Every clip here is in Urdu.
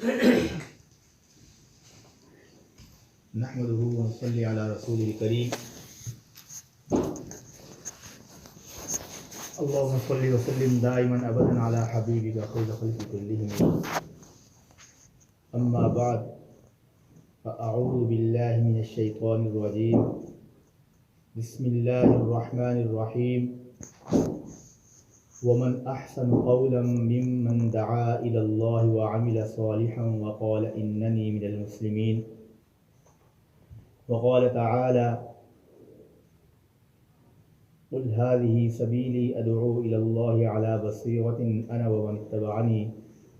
نحمده ونصلي على رسوله الكريم اللهم صل وسلم دائما ابدا على حبيبك خير الخلق كلهم اما بعد فاعوذ بالله من الشيطان الرجيم بسم الله الرحمن الرحيم ومن احسن قولا ممن دعا الى الله وعمل صالحا وقال انني من المسلمين وقال تعالى قل هذه سبيلي ادعو الى الله على بصيرة انا ومن اتبعني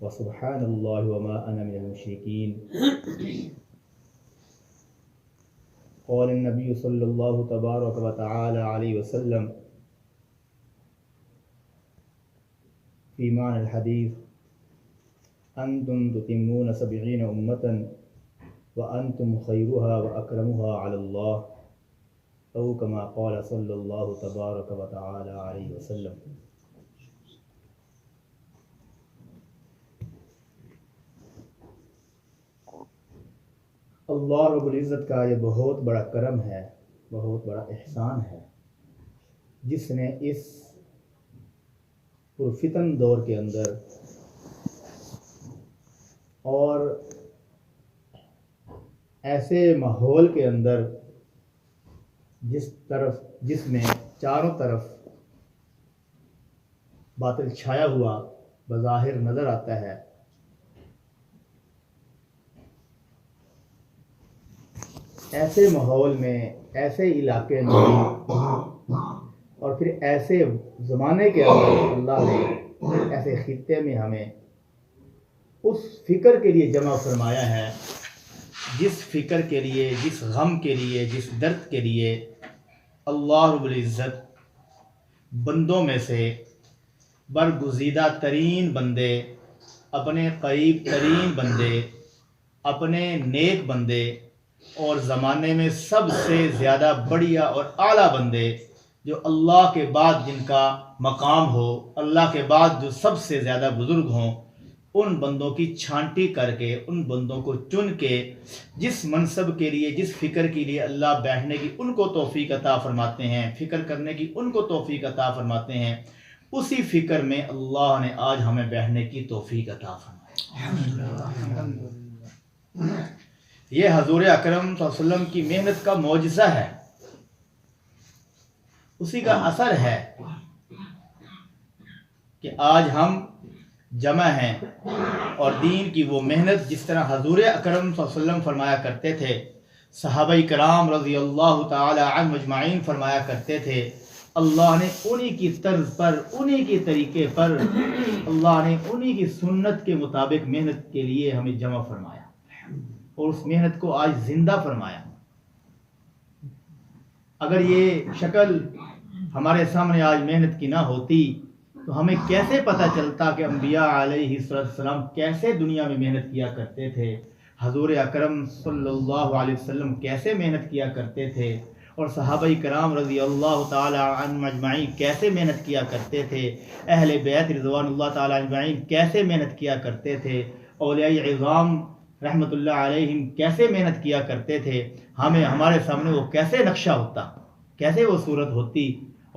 وسبحان الله وما انا من المشركين قال النبي صلى الله تبارك وتعالى عليه وسلم في معنى الحديث أنتم تتمون 70 أمة وأنتم خيرها وأكرمها على الله أو كما قال صلى الله تبارك وتعالى عليه وسلم. اللہ رب العزت کا یہ بہت بڑا کرم ہے، بہت بڑا احسان ہے، جس نے اس پرفتن دور کے اندر اور ایسے ماحول کے اندر جس میں چاروں طرف باطل چھایا ہوا بظاہر نظر آتا ہے، ایسے ماحول میں، ایسے علاقے میں اور پھر ایسے زمانے کے اندر اللہ نے ایسے خطے میں ہمیں اس فکر کے لیے جمع فرمایا ہے، جس فکر کے لیے، جس غم کے لیے، جس درد کے لیے اللہ رب العزت بندوں میں سے برگزیدہ ترین بندے، اپنے قریب ترین بندے، اپنے نیک بندے اور زمانے میں سب سے زیادہ بڑھیا اور اعلیٰ بندے، جو اللہ کے بعد جن کا مقام ہو، اللہ کے بعد جو سب سے زیادہ بزرگ ہوں، ان بندوں کی چھانٹی کر کے، ان بندوں کو چن کے، جس منصب کے لیے، جس فکر کے لیے اللہ بیٹھنے کی ان کو توفیق عطا فرماتے ہیں، فکر کرنے کی ان کو توفیق عطا فرماتے ہیں، اسی فکر میں اللہ نے آج ہمیں بیٹھنے کی توفیق عطا فرمائی۔ یہ حضور اکرم صلی اللہ علیہ وسلم کی محنت کا معجزہ ہے، اسی کا اثر ہے کہ آج ہم جمع ہیں، اور دین کی وہ محنت جس طرح حضور اکرم صلی اللہ علیہ وسلم فرمایا کرتے تھے، صحابہ کرام رضی اللہ تعالی عنہم اجمعین فرمایا کرتے تھے، اللہ نے انہی کی طرز پر، انہی کے طریقے پر، اللہ نے انہی کی سنت کے مطابق محنت کے لیے ہمیں جمع فرمایا اور اس محنت کو آج زندہ فرمایا۔ اگر یہ شکل ہمارے سامنے آج محنت کی نہ ہوتی تو ہمیں کیسے پتہ چلتا کہ انبیاء علیہ السلام کیسے دنیا میں محنت کیا کرتے تھے، حضور اکرم صلی اللہ علیہ وسلم کیسے محنت کیا کرتے تھے، اور صحابہ کرام رضی اللہ تعالی عنہم اجمعین کیسے محنت کیا کرتے تھے، اہل بیت رضوان اللہ تعالی اجمعین کیسے محنت کیا کرتے تھے، اولیاء عظام رحمۃ اللہ علیہم کیسے محنت کیا کرتے تھے، ہمیں ہمارے سامنے وہ کیسے نقشہ ہوتا، کیسے وہ صورت ہوتی۔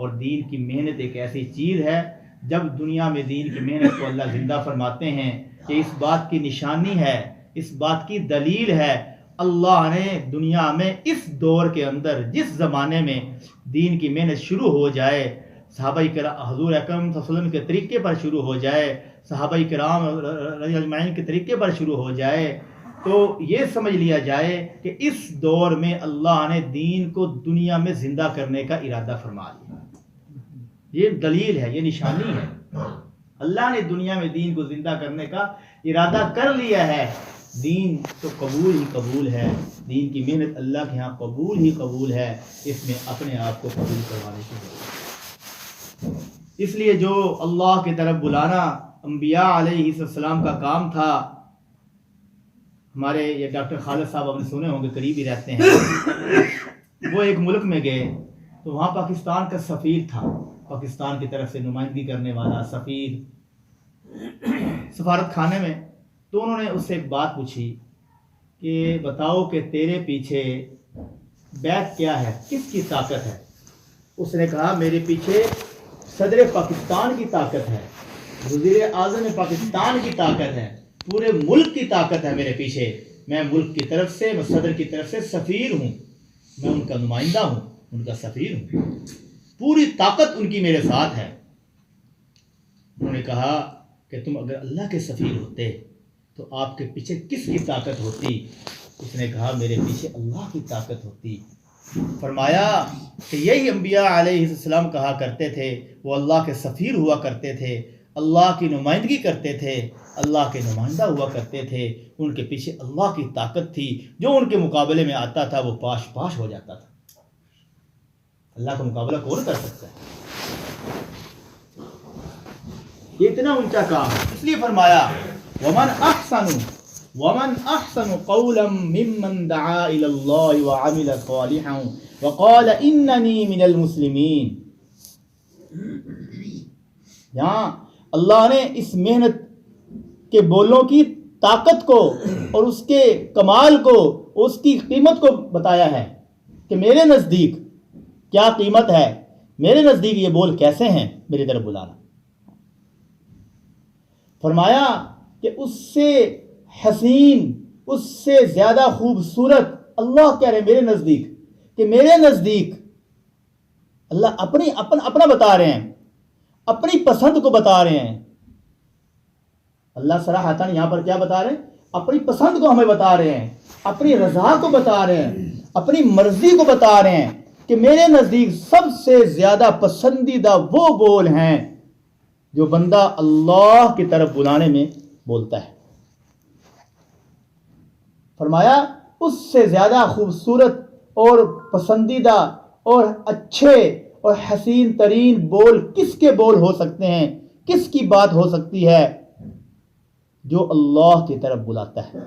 اور دین کی محنت ایک ایسی چیز ہے، جب دنیا میں دین کی محنت کو اللہ زندہ فرماتے ہیں کہ اس بات کی نشانی ہے، اس بات کی دلیل ہے، اللہ نے دنیا میں اس دور کے اندر، جس زمانے میں دین کی محنت شروع ہو جائے، صحابہ کرام حضور اکرم صلی اللہ علیہ وسلم کے طریقے پر شروع ہو جائے، صحابہ کرام رضی اللہ عنہم کے طریقے پر شروع ہو جائے، تو یہ سمجھ لیا جائے کہ اس دور میں اللہ نے دین کو دنیا میں زندہ کرنے کا ارادہ فرما لیا۔ یہ دلیل ہے، یہ نشانی ہے، اللہ نے دنیا میں دین کو زندہ کرنے کا ارادہ کر لیا ہے۔ دین تو قبول ہی قبول ہے، دین کی محنت اللہ کے ہاں قبول ہی قبول ہے، اس میں اپنے آپ کو قبول کروانے کی ضرورت ہے۔ اس لیے جو اللہ کی طرف بلانا انبیاء علیہ السلام کا کام تھا، ہمارے یہ ڈاکٹر خالد صاحب آپ نے سنے ہوں گے، قریب ہی رہتے ہیں، وہ ایک ملک میں گئے تو وہاں پاکستان کا سفیر تھا، پاکستان کی طرف سے نمائندگی کرنے والا سفیر سفارت خانے میں، تو تو انہوں نے اس سے ایک بات پوچھی کہ بتاؤ کہ تیرے پیچھے بیعت کیا ہے، کس کی طاقت ہے؟ اس نے کہا میرے پیچھے صدر پاکستان کی طاقت ہے، وزیر اعظم پاکستان کی طاقت ہے، پورے ملک کی طاقت ہے میرے پیچھے. میں ملک کی طرف سے، میں صدر کی طرف سے سفیر ہوں، میں ان کا نمائندہ ہوں، ان کا سفیر ہوں، پوری طاقت ان کی میرے ساتھ ہے. انہوں نے کہا کہ تم اگر اللہ کے سفیر ہوتے تو آپ کے پیچھے کس کی طاقت ہوتی؟ اس نے کہا میرے پیچھے اللہ کی طاقت ہوتی. فرمایا کہ یہی انبیاء علیہ السلام کہا کرتے تھے، وہ اللہ کے سفیر ہوا کرتے تھے، اللہ کی نمائندگی کرتے تھے، اللہ کے نمائندہ ہوا کرتے تھے. ان کے پیچھے اللہ کی طاقت تھی، جو ان کے مقابلے میں آتا تھا وہ پاش پاش ہو جاتا تھا. اللہ کا مقابلہ کون کر سکتا ہے؟ یہ اتنا اونچا کام ہے. اس لیے فرمایا ومن احسن قولا ممن دعا الى الله وعمل صالحا وقال انني من المسلمین. یہاں اللہ نے اس محنت کے بولوں کی طاقت کو اور اس کے کمال کو، اس کی قیمت کو بتایا ہے کہ میرے نزدیک کیا قیمت ہے، میرے نزدیک یہ بول کیسے ہیں میری طرف بلانا. فرمایا کہ اس سے حسین، اس سے زیادہ خوبصورت، اللہ کہہ رہے ہیں میرے نزدیک، کہ میرے نزدیک اللہ اپنا بتا رہے ہیں، اپنی پسند کو بتا رہے ہیں. اللہ صراحتاً یہاں پر کیا بتا رہے ہیں؟ اپنی پسند کو ہمیں بتا رہے ہیں، اپنی رضا کو بتا رہے ہیں، اپنی مرضی کو بتا رہے ہیں کہ میرے نزدیک سب سے زیادہ پسندیدہ وہ بول ہیں جو بندہ اللہ کی طرف بلانے میں بولتا ہے. فرمایا اس سے زیادہ خوبصورت اور پسندیدہ اور اچھے اور حسین ترین بول کس کے بول ہو سکتے ہیں، کس کی بات ہو سکتی ہے جو اللہ کی طرف بلاتا ہے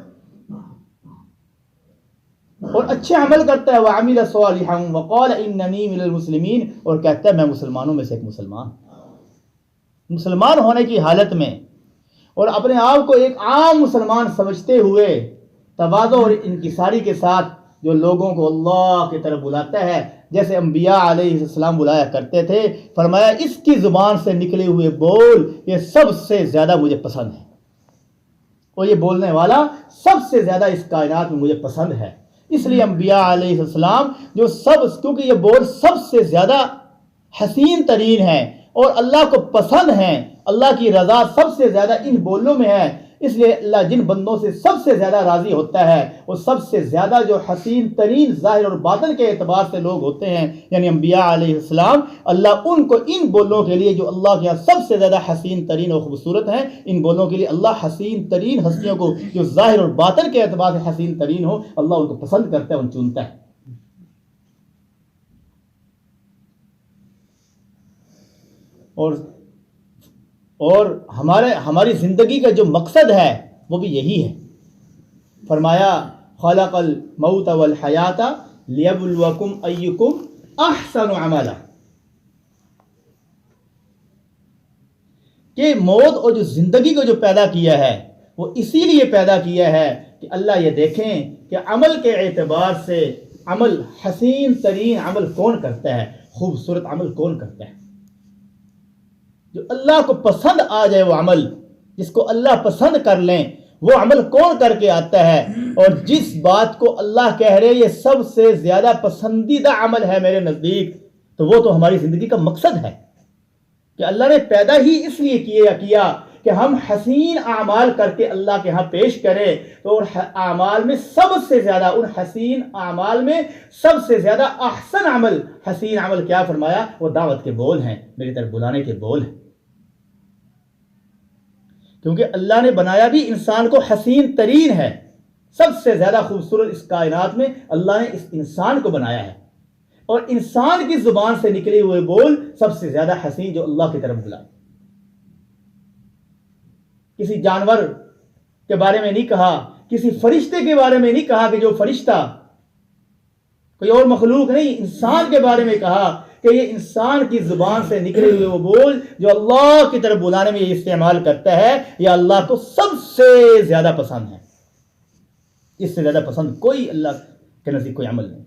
اور اچھے عمل کرتا ہے. وَعَمِلَ صَالِحًا وَقَالَ إِنَّنِي مِنَ الْمُسْلِمِينَ، اور کہتا ہے میں مسلمانوں میں سے ایک مسلمان ہونے کی حالت میں اور اپنے آپ کو ایک عام مسلمان سمجھتے ہوئے تواضع اور انکساری کے ساتھ جو لوگوں کو اللہ کی طرف بلاتا ہے، جیسے انبیاء علیہ السلام بلایا کرتے تھے. فرمایا اس کی زبان سے نکلے ہوئے بول یہ سب سے زیادہ مجھے پسند ہے، اور یہ بولنے والا سب سے زیادہ اس کائنات میں مجھے پسند ہے. اس لیے انبیاء علیہ السلام جو کیونکہ یہ بول سب سے زیادہ حسین ترین ہے اور اللہ کو پسند ہیں، اللہ کی رضا سب سے زیادہ ان بولوں میں ہے. اس لیے اللہ جن بندوں سے سب سے زیادہ راضی ہوتا ہے وہ سب سے زیادہ جو حسین ترین ظاہر اور باطن کے اعتبار سے لوگ ہوتے ہیں، یعنی انبیاء علیہ السلام. اللہ ان کو ان بولوں کے لیے جو اللہ کے یہاں سب سے زیادہ حسین ترین اور خوبصورت ہیں، ان بولوں کے لیے اللہ حسین ترین ہستیوں کو جو ظاہر اور باطن کے اعتبار سے حسین ترین ہو، اللہ ان کو پسند کرتا ہے، ان چنتا ہے. اور ہماری زندگی کا جو مقصد ہے وہ بھی یہی ہے. فرمایا خلق الموت والحیات لیبلوکم ایکم احسن عملا، کہ موت اور جو زندگی کو جو پیدا کیا ہے وہ اسی لیے پیدا کیا ہے کہ اللہ یہ دیکھیں کہ عمل کے اعتبار سے عمل حسین ترین عمل کون کرتا ہے، خوبصورت عمل کون کرتا ہے، جو اللہ کو پسند آ جائے وہ عمل، جس کو اللہ پسند کر لیں وہ عمل کون کر کے آتا ہے. اور جس بات کو اللہ کہہ رہے یہ سب سے زیادہ پسندیدہ عمل ہے میرے نزدیک، تو وہ تو ہماری زندگی کا مقصد ہے کہ اللہ نے پیدا ہی اس لیے کیا کہ ہم حسین اعمال کر کے اللہ کے ہاں پیش کریں. تو اعمال میں سب سے زیادہ، ان حسین اعمال میں سب سے زیادہ احسن عمل، حسین عمل کیا فرمایا؟ وہ دعوت کے بول ہیں، میری طرف بلانے کے بول ہیں. کیونکہ اللہ نے بنایا بھی انسان کو حسین ترین ہے، سب سے زیادہ خوبصورت اس کائنات میں اللہ نے اس انسان کو بنایا ہے، اور انسان کی زبان سے نکلے ہوئے بول سب سے زیادہ حسین جو اللہ کی طرف بلائے. کسی جانور کے بارے میں نہیں کہا، کسی فرشتے کے بارے میں نہیں کہا کہ جو فرشتہ، کوئی اور مخلوق نہیں، انسان کے بارے میں کہا کہ یہ انسان کی زبان سے نکلے ہوئے وہ بول جو اللہ کی طرف بلانے میں یہ استعمال کرتا ہے، یہ اللہ کو سب سے زیادہ پسند ہے. اس سے زیادہ پسند کوئی اللہ کے نزدیک کوئی عمل نہیں.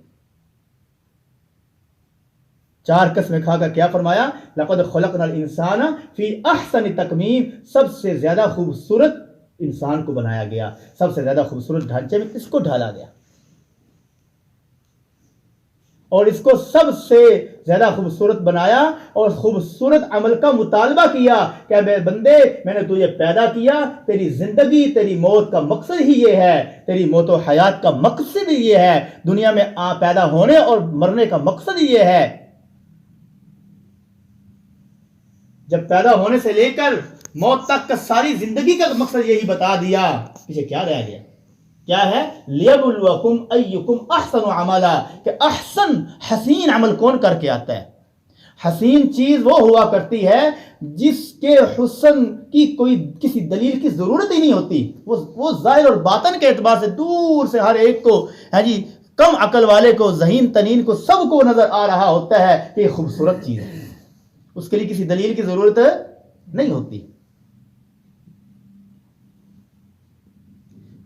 4 قسمیں کھا کر کیا فرمایا؟ لقد خلقنا الانسان فی احسن تقویم. سب سے زیادہ خوبصورت انسان کو بنایا گیا، سب سے زیادہ خوبصورت ڈھانچے میں اس کو ڈھالا گیا، اور اس کو سب سے زیادہ خوبصورت بنایا اور خوبصورت عمل کا مطالبہ کیا کہ میرے بندے، میں نے تجھے پیدا کیا، تیری زندگی تیری موت کا مقصد ہی یہ ہے، تیری موت و حیات کا مقصد ہی یہ ہے، دنیا میں پیدا ہونے اور مرنے کا مقصد ہی یہ ہے. جب پیدا ہونے سے لے کر موت تک کا ساری زندگی کا مقصد یہی بتا دیا، پیچھے کیا رہ گیا؟ کیا ہے؟ لیبلوکم ایکم احسن عملا، کہ احسن حسین عمل کون کر کے آتا ہے؟ حسین چیز وہ ہوا کرتی ہے جس کے حسن کی کوئی کسی دلیل کی ضرورت ہی نہیں ہوتی. وہ ظاہر اور باطن کے اعتبار سے دور سے ہر ایک کو، کم عقل والے کو، ذہین تنین کو، سب کو نظر آ رہا ہوتا ہے کہ یہ خوبصورت چیز ہے، اس کے لیے کسی دلیل کی ضرورت نہیں ہوتی.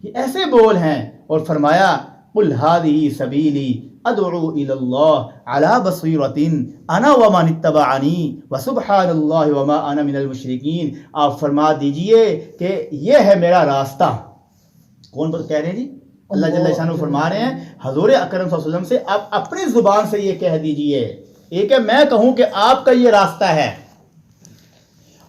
یہ ایسے بول ہیں. اور فرمایا قل هذه سبیلی ادعو الی اللہ علی بصیرۃ انا ومن اتبعنی وسبحان اللہ وما انا من المشرکین. آپ فرما دیجئے کہ یہ ہے میرا راستہ. کون کہہ رہے ہیں جی؟ اللہ جل شانہ فرما رہے ہیں حضور اکرم صلی اللہ علیہ وسلم سے آپ اپنی زبان سے یہ کہہ دیجئے. ایک ہے میں کہوں کہ آپ کا یہ راستہ ہے،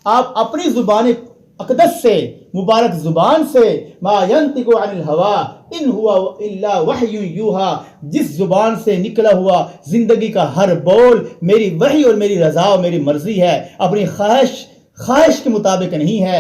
آپ اپنی زبان اقدس سے، مبارک زبان سے، ما ینطق عن الہوى ان ہوا الا وحی یوحا، جس زبان سے نکلا ہوا زندگی کا ہر بول میری وحی اور میری رضا اور میری مرضی ہے، اپنی خواہش کے مطابق نہیں ہے.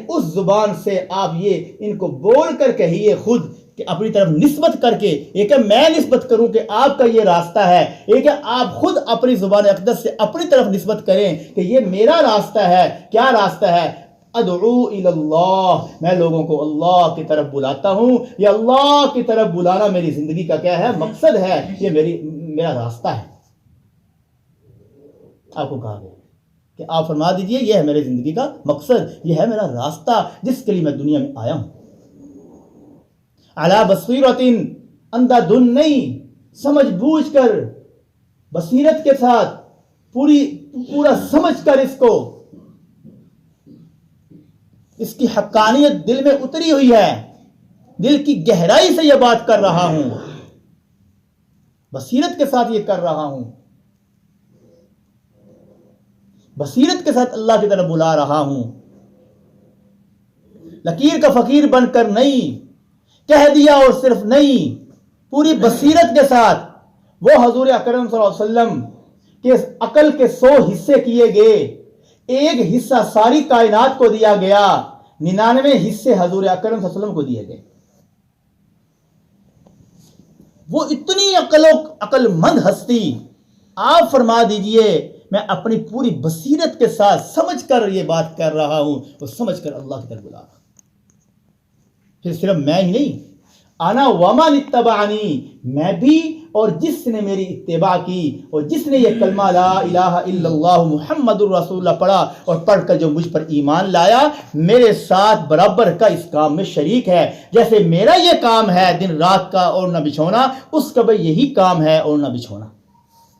اس زبان سے آپ یہ ان کو بول کر کہیے خود کہ اپنی طرف نسبت کر کے. ایک ہے میں نسبت کروں کہ آپ کا یہ راستہ ہے، ایک ہے آپ خود اپنی زبان اقدس سے اپنی طرف نسبت کریں کہ یہ میرا راستہ ہے. کیا راستہ ہے؟ ادعو الی اللہ، میں لوگوں کو اللہ کی طرف بلاتا ہوں. یہ اللہ کی طرف بلانا میری زندگی کا کیا ہے؟ مقصد ہے. یہ میرا راستہ ہے. آپ کو کہا گیا کہ آپ فرما دیجئے یہ ہے میری زندگی کا مقصد، یہ ہے میرا راستہ جس کے لیے میں دنیا میں آیا ہوں. علی بصیرۃ، اندھا دھن نہیں، سمجھ بوجھ کر، بصیرت کے ساتھ، پورا سمجھ کر اس کی حقانیت دل میں اتری ہوئی ہے، دل کی گہرائی سے یہ بات کر رہا ہوں، بصیرت کے ساتھ یہ کر رہا ہوں، بصیرت کے ساتھ اللہ کی طرف بلا رہا ہوں. لکیر کا فقیر بن کر نہیں، کہہ دیا اور صرف نہیں، پوری بصیرت کے ساتھ. وہ حضور اکرم صلی اللہ علیہ وسلم کے عقل کے 100 حصے کیے گئے، ایک حصہ ساری کائنات کو دیا گیا، 99 حصے حضور اکرم صلی اللہ علیہ وسلم کو دیے گئے. وہ اتنی عقل مند ہستی، آپ فرما دیجئے میں اپنی پوری بصیرت کے ساتھ سمجھ کر یہ بات کر رہا ہوں، اور سمجھ کر اللہ کی طرف بلا رہا ہوں. پھر صرف میں ہی نہیں، انا ومن اتبعنی، میں بھی اور جس نے میری اتباع کی، اور جس نے یہ کلمہ لا الہ الا اللہ محمد الرسول اللہ پڑھا اور پڑھ کر جو مجھ پر ایمان لایا، میرے ساتھ برابر کا اس کام میں شریک ہے. جیسے میرا یہ کام ہے دن رات کا اوڑھنا بچھونا، اس کا بھی یہی کام ہے اوڑھنا بچھونا.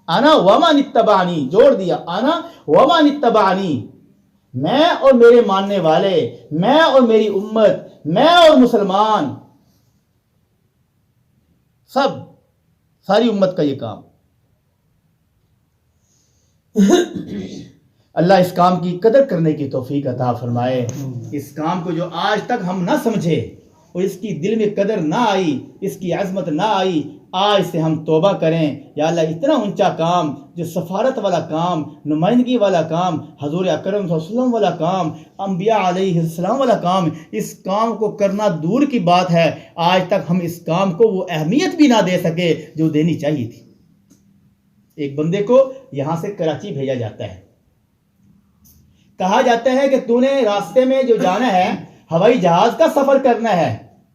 انا ومن اتبعنی، جوڑ دیا، انا ومن اتبعنی، میں اور میرے ماننے والے، میں اور میری امت، میں اور مسلمان، ساری امت کا یہ کام. اللہ اس کام کی قدر کرنے کی توفیق عطا فرمائے. اس کام کو جو آج تک ہم نہ سمجھے اور اس کی دل میں قدر نہ آئی، اس کی عظمت نہ آئی، آج سے ہم توبہ کریں. یا اللہ اتنا اونچا کام، جو سفارت والا کام، نمائندگی والا کام، حضور اکرم صلی اللہ علیہ وسلم والا کام، انبیاء علیہ السلام والا کام، اس کام کو کرنا دور کی بات ہے، آج تک ہم اس کام کو وہ اہمیت بھی نہ دے سکے جو دینی چاہیے تھی. ایک بندے کو یہاں سے کراچی بھیجا جاتا ہے، کہا جاتا ہے کہ تو نے راستے میں جو جانا ہے ہوائی جہاز کا سفر کرنا ہے.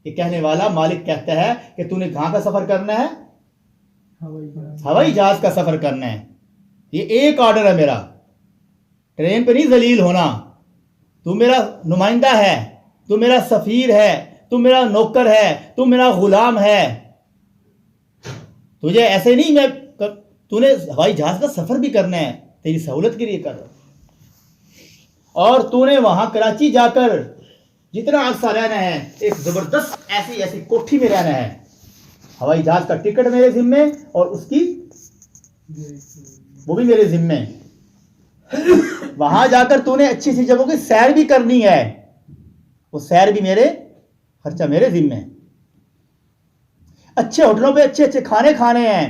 یہ کہنے والا مالک کہتا ہے کہ تو نے کہاں کا سفر کرنا ہے؟ ہوائی جہاز کا سفر کرنا ہے. یہ ایک آرڈر ہے میرا، ٹرین پہ نہیں ذلیل ہونا. تو میرا نمائندہ ہے، تو میرا سفیر ہے، تو میرا نوکر ہے، تو میرا غلام ہے. تجھے ایسے نہیں، تو نے ہوائی جہاز کا سفر بھی کرنا ہے، تیری سہولت کے لیے کر رہا. اور تو نے وہاں کراچی جا کر جتنا عرصہ رہنا ہے ایک زبردست ایسی کوٹھی میں رہنا ہے. ہوائی جہاز کا ٹکٹ میرے ذمے اور اس کی وہ بھی میرے ذمے. وہاں جا کر تو نے اچھی سی جگہوں کی سیر بھی کرنی ہے، وہ سیر بھی میرے خرچہ میرے ذمے. اچھے ہوٹلوں پہ اچھے کھانے کھانے ہیں،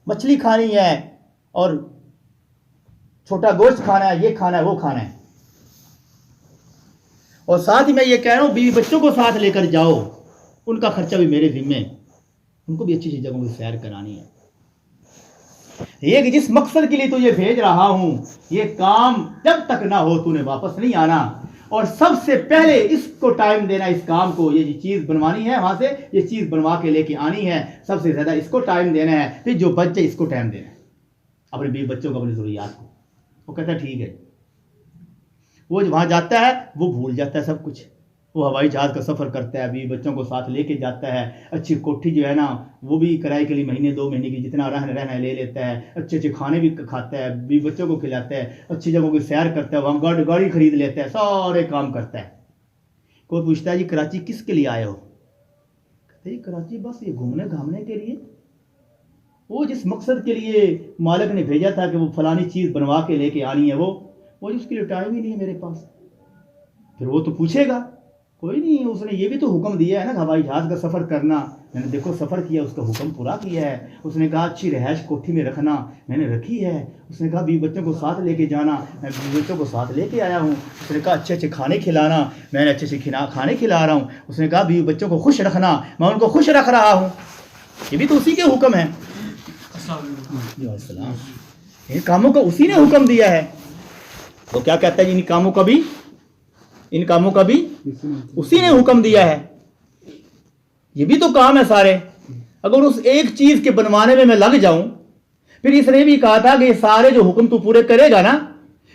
مچھلی کھانی ہے اور چھوٹا گوشت کھانا ہے، یہ کھانا ہے وہ کھانا ہے. اور ساتھ ہی میں یہ کہہ رہا ہوں بیوی بچوں کو ساتھ لے کر جاؤ، ان کا خرچہ بھی میرے ذمے، ان کو بھی اچھی جگہوں کی سیر کرانی ہے. یہ کہ جس مقصد کے لیے تو یہ بھیج رہا ہوں، یہ کام جب تک نہ ہو تو نے واپس نہیں آنا. اور سب سے پہلے اس کو ٹائم دینا، اس کام کو، یہ جو چیز بنوانی ہے وہاں سے یہ چیز بنوا کے لے کے آنی ہے، سب سے زیادہ اس کو ٹائم دینا ہے. پھر جو بچ جائے اس کو ٹائم دینا ہے، اپنے بیوی بچوں کو، اپنی ضروریات کو. وہ کہتا ہے ٹھیک ہے. وہ وہاں جاتا ہے وہ بھول جاتا ہے سب کچھ. وہ ہوائی جہاز کا سفر کرتا ہے، بیوی بچوں کو ساتھ لے کے جاتا ہے. اچھی کوٹھی جو ہے نا وہ بھی کرائے کے لیے مہینے 2 مہینے کی جتنا رہنا لے لیتا ہے. اچھے کھانے بھی کھاتا ہے، بیوی بچوں کو کھلاتا ہے، اچھی جگہوں کی سیر کرتا ہے، وہاں گاڑی خرید لیتا ہے، سارے کام کرتا ہے. کوئی پوچھتا ہے جی کراچی کس کے لیے آئے ہو؟ کہتے ہیں کراچی بس یہ گھومنے گھامنے کے لیے. وہ جس مقصد کے لیے مالک نے بھیجا تھا کہ وہ فلانی چیز بنوا کے لے کے آنی ہے، وہ اس کے لیے ٹائم ہی نہیں ہے میرے پاس. پھر وہ تو پوچھے گا، کوئی نہیں، اس نے یہ بھی تو حکم دیا ہے نا ہوائی جہاز کا سفر کرنا. میں نے دیکھو سفر کیا، اس کا حکم پورا کیا ہے. اس نے کہا اچھی رہائش کوٹھی میں رکھنا، میں نے رکھی ہے. اس نے کہا بیوی بچوں کو ساتھ لے کے جانا، میں بیوی بچوں کو ساتھ لے کے آیا ہوں. اس نے کہا اچھے کھانے کھلانا، میں نے اچھے کھانے کھلا رہا ہوں. اس نے کہا بیوی بچوں کو خوش رکھنا، میں ان کو خوش رکھ رہا ہوں. یہ بھی تو اسی کے حکم ہے. السلام. ان کاموں کو اسی نے حکم دیا ہے. وہ کیا کہتا ہے ان کاموں کا بھی اسی نے حکم دیا ہے. یہ بھی تو کام ہے سارے. اگر اس ایک چیز کے بنوانے میں لگ جاؤں، پھر اس نے بھی کہا تھا کہ یہ سارے جو حکم تو پورے کرے گا نا،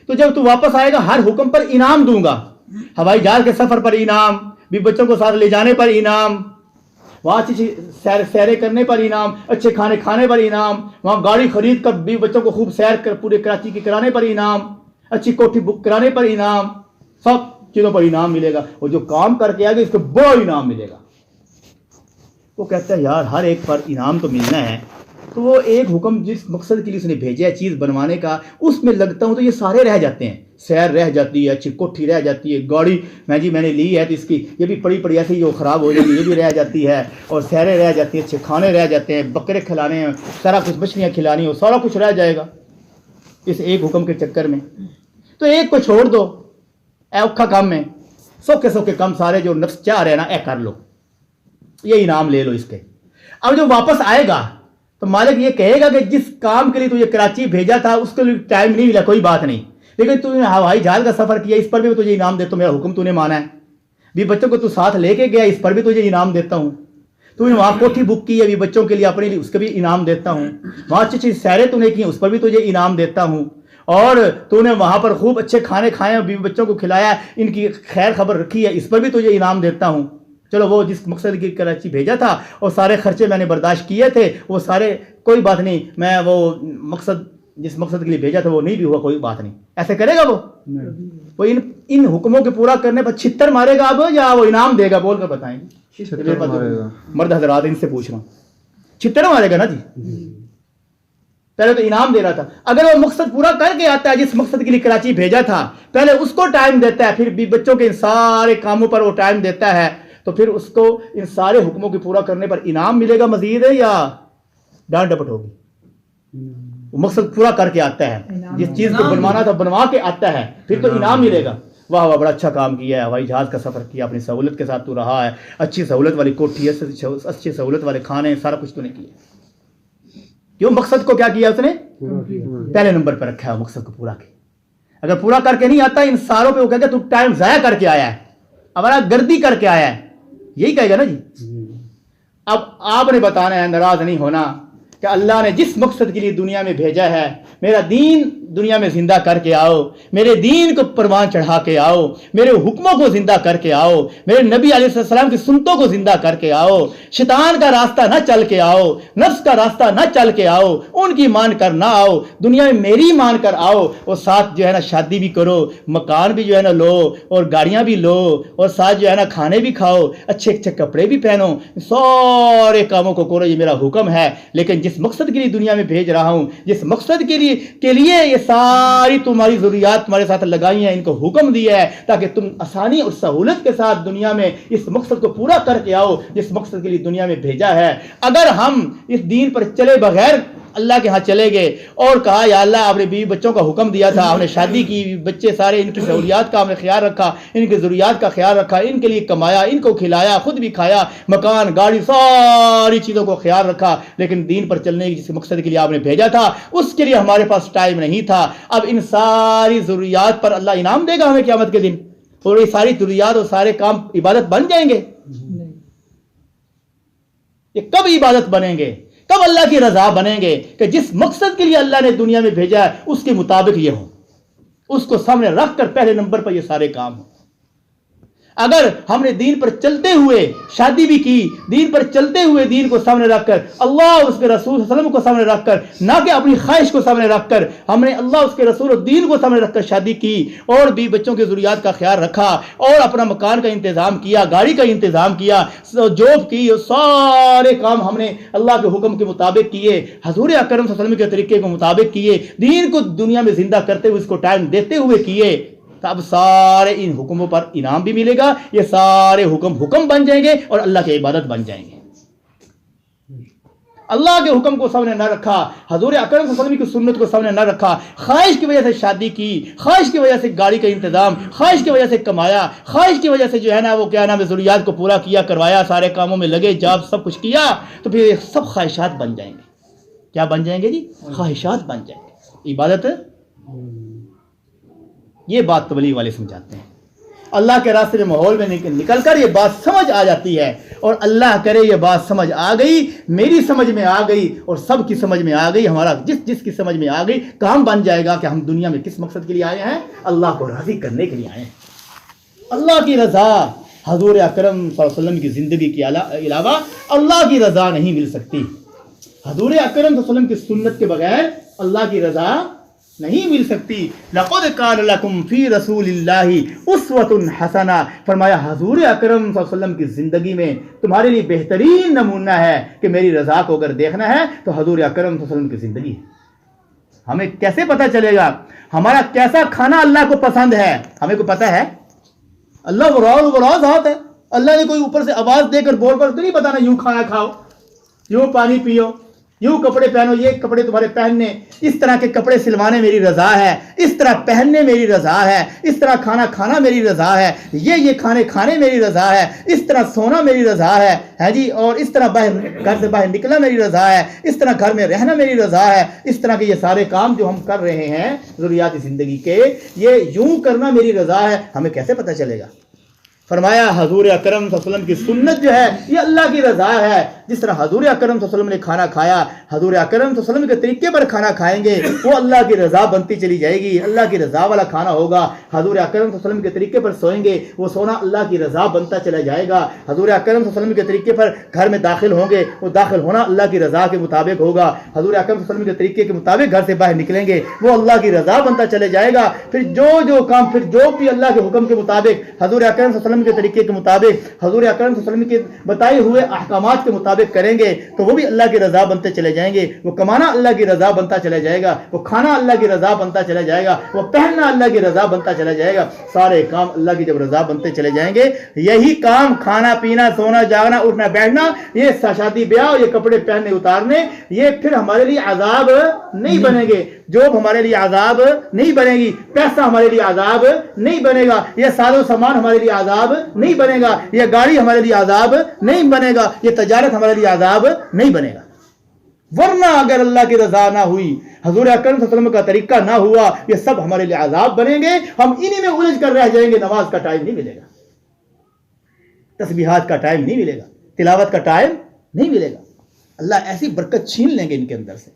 تو جب تو واپس آئے گا ہر حکم پر انعام دوں گا. ہوائی جہاز کے سفر پر انعام، بھی بچوں کو ساتھ لے جانے پر انعام، وہاں اچھی سیریں کرنے پر انعام، اچھے کھانے کھانے پر انعام، وہاں گاڑی خرید کر بھی بچوں کو خوب سیر کر پورے کراچی کی کرانے پر انعام، اچھی کوٹھی بک کرانے پر انعام. سب چیزوں پر انعام ملے گا. اور جو کام کر کے آئے گا اس کو بڑا انعام ملے گا. وہ کہتا ہے یار ہر ایک پر انعام تو ملنا ہے. تو وہ ایک حکم جس مقصد کے لیے اس نے بھیجا ہے چیز بنوانے کا، اس میں لگتا ہوں تو یہ سارے رہ جاتے ہیں. سیر رہ جاتی ہے، اچھی کوٹھی رہ جاتی ہے، گاڑی میں نے لی ہے تو اس کی یہ بھی پڑی ایسی جو خراب ہو جاتی ہے، یہ بھی رہ جاتی ہے. اور سیریں رہ جاتی ہیں، اچھے کھانے رہ جاتے ہیں، بکرے کھلانے ہیں، سارا کچھ مچھلیاں کھلانی ہو، سارا کچھ رہ جائے گا اس ایک حکم کے چکر میں. تو ایک کو چھوڑ دو، اے اوکھا کام میں سوکھے کام سارے جو نفس چاہ رہے ہیں نا اے کر لو، یہ انعام لے لو اس کے. اب جو واپس آئے گا تو مالک یہ کہے گا کہ جس کام کے لیے تو یہ کراچی بھیجا تھا اس کے لیے ٹائم نہیں ملا، کوئی بات نہیں، لیکن تو نے ہوائی جہاز کا سفر کیا، اس پر بھی تجھے انعام دیتا ہوں، میرا حکم تو نے مانا ہے. بھی بچوں کو تو ساتھ لے کے گیا، اس پر بھی تجھے انعام دیتا ہوں. تو نے وہاں کوٹھی بک کی ہے بھی بچوں کے لیے اپنے لیے، اس کا بھی انعام دیتا ہوں. وہاں اچھی سیریں تو نے کی، اس پر بھی تجھے انعام دیتا ہوں. اور تو نے وہاں پر خوب اچھے کھانے کھائے، بیوی بچوں کو کھلایا، ان کی خیر خبر رکھی ہے، اس پر بھی تجھے انعام دیتا ہوں. چلو وہ جس مقصد کی کراچی بھیجا تھا اور سارے خرچے میں نے برداشت کیے تھے، وہ سارے کوئی بات نہیں، میں وہ مقصد جس مقصد کے لیے بھیجا تھا وہ نہیں بھی ہوا، کوئی بات نہیں. ایسے کرے گا وہ ان حکموں کے پورا کرنے پر چھتر مارے گا اب یا وہ انعام دے گا؟ بول کر بتائیں. مرد حضرات ان سے پوچھ رہا ہوں، چھتر مارے گا نا جی؟ پہلے تو انعام دے رہا تھا. اگر وہ مقصد پورا کر کے آتا ہے جس مقصد کے لیے کراچی بھیجا تھا، پہلے اس کو ٹائم دیتا ہے، پھر بھی بچوں کے ان سارے کاموں پر وہ ٹائم دیتا ہے، تو پھر اس کو ان سارے حکموں کے پورا کرنے پر انعام ملے گا مزید ہے یا ڈانٹ ڈپٹ ہوگی؟ وہ مقصد پورا کر کے آتا ہے، جس چیز کو بنوانا تھا بنوا کے آتا ہے، پھر تو انعام ملے گا. واہ واہ بڑا اچھا کام کیا ہے، ہوائی جہاز کا سفر کیا، اپنی سہولت کے ساتھ تو رہا ہے، اچھی سہولت والی کوٹھی، اچھی سہولت والے کھانے، سارا کچھ تو نے کیا. کیوں؟ مقصد کو کیا کیا اس نے پہلے نمبر پہ رکھا ہے، مقصد کو پورا کیا. اگر پورا کر کے نہیں آتا ان ساروں پہ وہ کہے گا تو ٹائم ضائع کر کے آیا ہے، ہمارا گردی کر کے آیا ہے، یہی کہے گا نا جی. اب آپ نے بتانا ہے، ناراض نہیں ہونا کہ اللہ نے جس مقصد کے لیے دنیا میں بھیجا ہے، میرا دین دنیا میں زندہ کر کے آؤ، میرے دین کو پروان چڑھا کے آؤ، میرے حکموں کو زندہ کر کے آؤ، میرے نبی علیہ السلام کی سنتوں کو زندہ کر کے آؤ، شیطان کا راستہ نہ چل کے آؤ، نفس کا راستہ نہ چل کے آؤ، ان کی مان کر نہ آؤ، دنیا میں میری مان کر آؤ، اور ساتھ جو ہے نا شادی بھی کرو، مکان بھی جو ہے نا لو، اور گاڑیاں بھی لو، اور ساتھ جو ہے نا کھانے بھی کھاؤ، اچھے اچھے کپڑے بھی پہنو، سارے کاموں کو کرو، یہ میرا حکم ہے۔ لیکن جس مقصد کے لیے دنیا میں بھیج رہا ہوں، جس مقصد کے لیے یہ ساری تمہاری ضروریات تمہارے ساتھ لگائی ہیں، ان کو حکم دیا ہے تاکہ تم آسانی اور سہولت کے ساتھ دنیا میں اس مقصد کو پورا کر کے آؤ جس مقصد کے لیے دنیا میں بھیجا ہے۔ اگر ہم اس دین پر چلے بغیر اللہ کے ہاں چلے گئے اور کہا یا اللہ آپ نے بیوی بچوں کا حکم دیا تھا، آپ نے شادی کی، بچے سارے ان کی سہولیات کا ہم نے خیال رکھا، ان کی ضروریات کا خیال رکھا، ان کے لیے کمایا، ان کو کھلایا، خود بھی کھایا، مکان گاڑی ساری چیزوں کو خیال رکھا، لیکن دین پر چلنے کی جس مقصد کے لیے آپ نے بھیجا تھا اس کے لیے ہمارے پاس ٹائم نہیں تھا۔ اب ان ساری ضروریات پر اللہ انعام دے گا ہمیں قیامت کے دن، اور یہ ساری ضروریات اور سارے کام عبادت بن جائیں گے؟ یہ کب عبادت بنیں گے؟ کب اللہ کی رضا بنیں گے؟ کہ جس مقصد کے لیے اللہ نے دنیا میں بھیجا ہے اس کے مطابق یہ ہو، اس کو سامنے رکھ کر پہلے نمبر پر یہ سارے کام ہوں۔ اگر ہم نے دین پر چلتے ہوئے شادی بھی کی، دین پر چلتے ہوئے دین کو سامنے رکھ کر، اللہ اور اس کے رسول صلی اللہ علیہ وسلم کو سامنے رکھ کر، نہ کہ اپنی خواہش کو سامنے رکھ کر، ہم نے اللہ اس کے رسول اور دین کو سامنے رکھ کر شادی کی، اور بھی بچوں کی ضروریات کا خیال رکھا، اور اپنا مکان کا انتظام کیا، گاڑی کا انتظام کیا، جاب کی، سارے کام ہم نے اللہ کے حکم کے مطابق کیے، حضور اکرم صلی اللہ علیہ وسلم کے طریقے کے مطابق کیے، دین کو دنیا میں زندہ کرتے ہوئے اس کو ٹائم دیتے ہوئے کیے، اب سارے ان حکموں پر انعام بھی ملے گا، یہ سارے حکم بن جائیں گے اور اللہ کی عبادت بن جائیں گے۔ اللہ کے حکم کو سامنے نہ رکھا، حضور اکرم صلی اللہ علیہ وسلم کی سنت کو سامنے نہ رکھا، خواہش کی وجہ سے شادی کی، خواہش کی وجہ سے گاڑی کا انتظام، خواہش کی وجہ سے کمایا، خواہش کی وجہ سے جو ہے نا وہ کیا نام ہے ضروریات کو پورا کیا، کروایا، سارے کاموں میں لگے، جاب سب کچھ کیا، تو پھر یہ سب خواہشات بن جائیں گے۔ کیا بن جائیں گے جی؟ خواہشات بن جائیں گے۔ عبادت یہ بات تبلیغ والے سمجھاتے ہیں۔ اللہ کے راستے میں ماحول میں نکل کر یہ بات سمجھ آ جاتی ہے، اور اللہ کرے یہ بات سمجھ آ گئی، میری سمجھ میں آ گئی، اور سب کی سمجھ میں آ گئی، ہمارا جس کی سمجھ میں آ گئی، کام بن جائے گا کہ ہم دنیا میں کس مقصد کے لیے آئے ہیں؟ اللہ کو راضی کرنے کے لیے آئے ہیں۔ اللہ کی رضا حضور اکرم صلی اللہ علیہ وسلم کی زندگی کے علاوہ اللہ کی رضا نہیں مل سکتی۔ حضور اکرم صلی اللہ علیہ وسلم کی سنت کے بغیر اللہ کی رضا نہیں مل سکتی۔ لَقَدْ كَانَ لَكُمْ فِي رَسُولِ اللَّهِ أُسْوَةٌ حَسَنَةٌ، فرمایا حضور اکرم صلی اللہ علیہ وسلم کی زندگی میں تمہارے لیے بہترین نمونہ ہے کہ میری رضا کو اگر دیکھنا ہے تو حضور اکرم صلی اللہ علیہ وسلم کی زندگی ہے۔ ہمیں کیسے پتہ چلے گا ہمارا کیسا کھانا اللہ کو پسند ہے؟ ہمیں کو پتہ ہے اللہ براز ذات ہے، اللہ نے کوئی اوپر سے آواز دے کر بول کر تو نہیں بتانا یوں کھانا کھاؤ، یوں پانی پیو، یوں کپڑے پہنو، یہ کپڑے تمہارے پہننے، اس طرح کے کپڑے سلوانے میری رضا ہے، اس طرح پہننے میری رضا ہے، اس طرح کھانا کھانا میری رضا ہے، یہ کھانے کھانے میری رضا ہے، اس طرح سونا میری رضا ہے جی، اور اس طرح گھر سے باہر نکلنا میری رضا ہے، اس طرح گھر میں رہنا میری رضا ہے، اس طرح کے یہ سارے کام جو ہم کر رہے ہیں ضروریات زندگی کے، یہ یوں کرنا میری رضا ہے۔ ہمیں کیسے پتہ چلے گا؟ فرمایا حضور اکرم صلی اللہ علیہ وسلم کی سنت جو ہے یہ اللہ کی رضا ہے۔ جس طرح حضور اکرم صلی اللہ علیہ وسلم نے کھانا کھایا، حضور اکرم صلی اللہ علیہ وسلم کے طریقے پر کھانا کھائیں گے، وہ اللہ کی رضا بنتی چلی جائے گی، اللہ کی رضا والا کھانا ہوگا۔ حضور اکرم صلی اللہ علیہ وسلم کے طریقے پر سوئیں گے، وہ سونا اللہ کی رضا بنتا چلا جائے گا۔ حضور اکرم صلی اللہ علیہ وسلم کے طریقے پر گھر میں داخل ہوں گے، وہ داخل ہونا اللہ کی رضا کے مطابق ہوگا۔ حضور اکرم صلی اللہ علیہ وسلم کے طریقے کے مطابق گھر سے باہر نکلیں گے، وہ اللہ کی رضا بنتا چلے جائے گا۔ پھر جو کام جو بھی اللہ کے حکم کے مطابق، حضور اکرم صلی اللہ علیہ وسلم کے طریقے کے مطابق، حضور اکرم صلی اللہ علیہ وسلم کے بتائے ہوئے احکامات کے مطابق کریں گے تو وہ بھی اللہ کی رضا بنتے چلے جائیں گے۔ وہ کمانا اللہ کی رضا بنتا چلا جائے گا، وہ کھانا اللہ کی رضا بنتا چلا جائے گا، وہ پہننا اللہ کی رضا بنتا چلا جائے گا۔ سارے کام اللہ کی جب رضا بنتے چلے جائیں گے، یہی کام کھانا پینا سونا جاگنا اٹھنا بیٹھنا، یہ شادی بیاہ، یہ کپڑے پہننے اتارنے، یہ پھر ہمارے لیے عذاب نہیں بنے گے، جاب ہمارے لیے عذاب نہیں بنے گی، پیسہ ہمارے لیے عذاب نہیں بنے گا، یہ ساز و سامان ہمارے لیے عذاب نہیں بنے گا، یہ گاڑی ہمارے لیے عذاب نہیں بنے گا، یہ تجارت ہمارے لیے عذاب نہیں بنے گا۔ ورنہ اگر اللہ کی رضا نہ ہوئی، حضور اکرم صلی اللہ علیہ وسلم کا طریقہ نہ ہوا، یہ سب ہمارے لیے عذاب بنیں گے، ہم انہی میں الجھ کر رہ جائیں گے۔ نماز کا ٹائم نہیں ملے گا، تسبیحات کا ٹائم نہیں ملے گا، تلاوت کا ٹائم نہیں ملے گا، اللہ ایسی برکت چھین لیں گے ان کے اندر سے.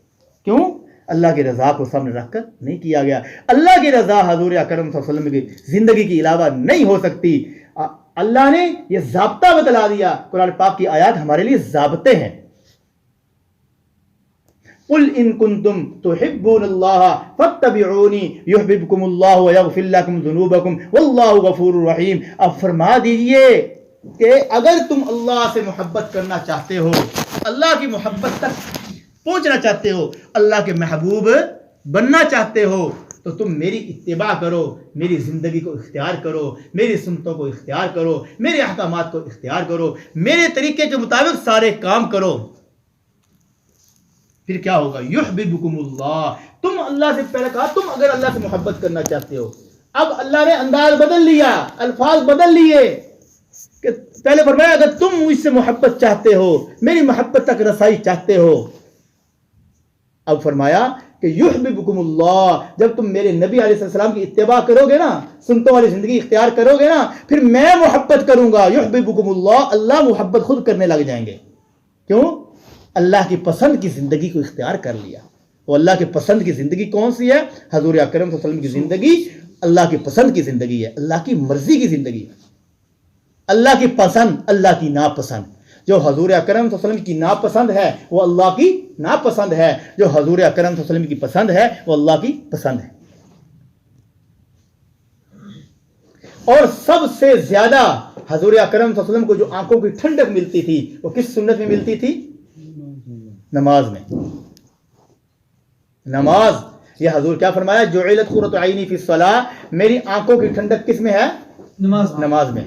کیوں؟ اللہ کی رضا کو سامنے رکھ کر نہیں کیا گیا. اللہ کی رضا حضور اکرم صلی اللہ علیہ وسلم کی زندگی کے علاوہ نہیں ہو سکتی. اللہ نے یہ ضابطہ بتلا دیا. قرآن پاک کی آیات ہمارے لیے ضابطے ہیں. قل ان کنتم تحبون اللہ فاتبعونی یحببکم اللہ ویغفر لکم ذنوبکم واللہ غفور رحیم. اب فرما دیجئے کہ اگر تم اللہ سے محبت کرنا چاہتے ہو, اللہ کی محبت تک پہنچنا چاہتے ہو, اللہ کے محبوب بننا چاہتے ہو, تو تم میری اتباع کرو, میری زندگی کو اختیار کرو, میری سنتوں کو اختیار کرو, میرے احکامات کو اختیار کرو, میرے طریقے کے مطابق سارے کام کرو. پھر کیا ہوگا؟ یحببکم اللہ. تم اللہ سے پہلے کہا تم اگر اللہ سے محبت کرنا چاہتے ہو. اب اللہ نے انداز بدل لیا, الفاظ بدل لیے کہ پہلے فرمایا اگر تم مجھ سے محبت چاہتے ہو, میری محبت تک رسائی چاہتے ہو. اب فرمایا کہ یحببکم اللہ. جب تم میرے نبی علیہ السلام کی اتباع کرو گے نا, سنتوں والی زندگی اختیار کرو گے نا, پھر میں محبت کروں گا. یحببکم اللہ. اللہ محبت خود کرنے لگ جائیں گے. کیوں؟ اللہ کی پسند کی زندگی کو اختیار کر لیا. وہ اللہ کی پسند کی زندگی کون سی ہے؟ حضور اکرم صلی اللہ علیہ وسلم کی زندگی اللہ کی پسند کی زندگی ہے, اللہ کی مرضی کی زندگی ہے. اللہ کی پسند, اللہ کی ناپسند. جو حضور اکرم صلی اللہ علیہ وسلم کی ناپسند ہے وہ اللہ کی ناپسند ہے, جو حضور اکرم صلی اللہ علیہ وسلم کی پسند ہے وہ اللہ کی پسند ہے. اور سب سے زیادہ حضور اکرم صلی اللہ علیہ وسلم کو جو آنکھوں کی ٹھنڈک ملتی تھی وہ کس سنت میں ملتی تھی؟ نماز میں. نماز. یہ حضور کیا فرمایا؟ جعلت قرۃ عینی فی الصلاۃ. میری آنکھوں کی ٹھنڈک کس میں ہے؟ نماز میں.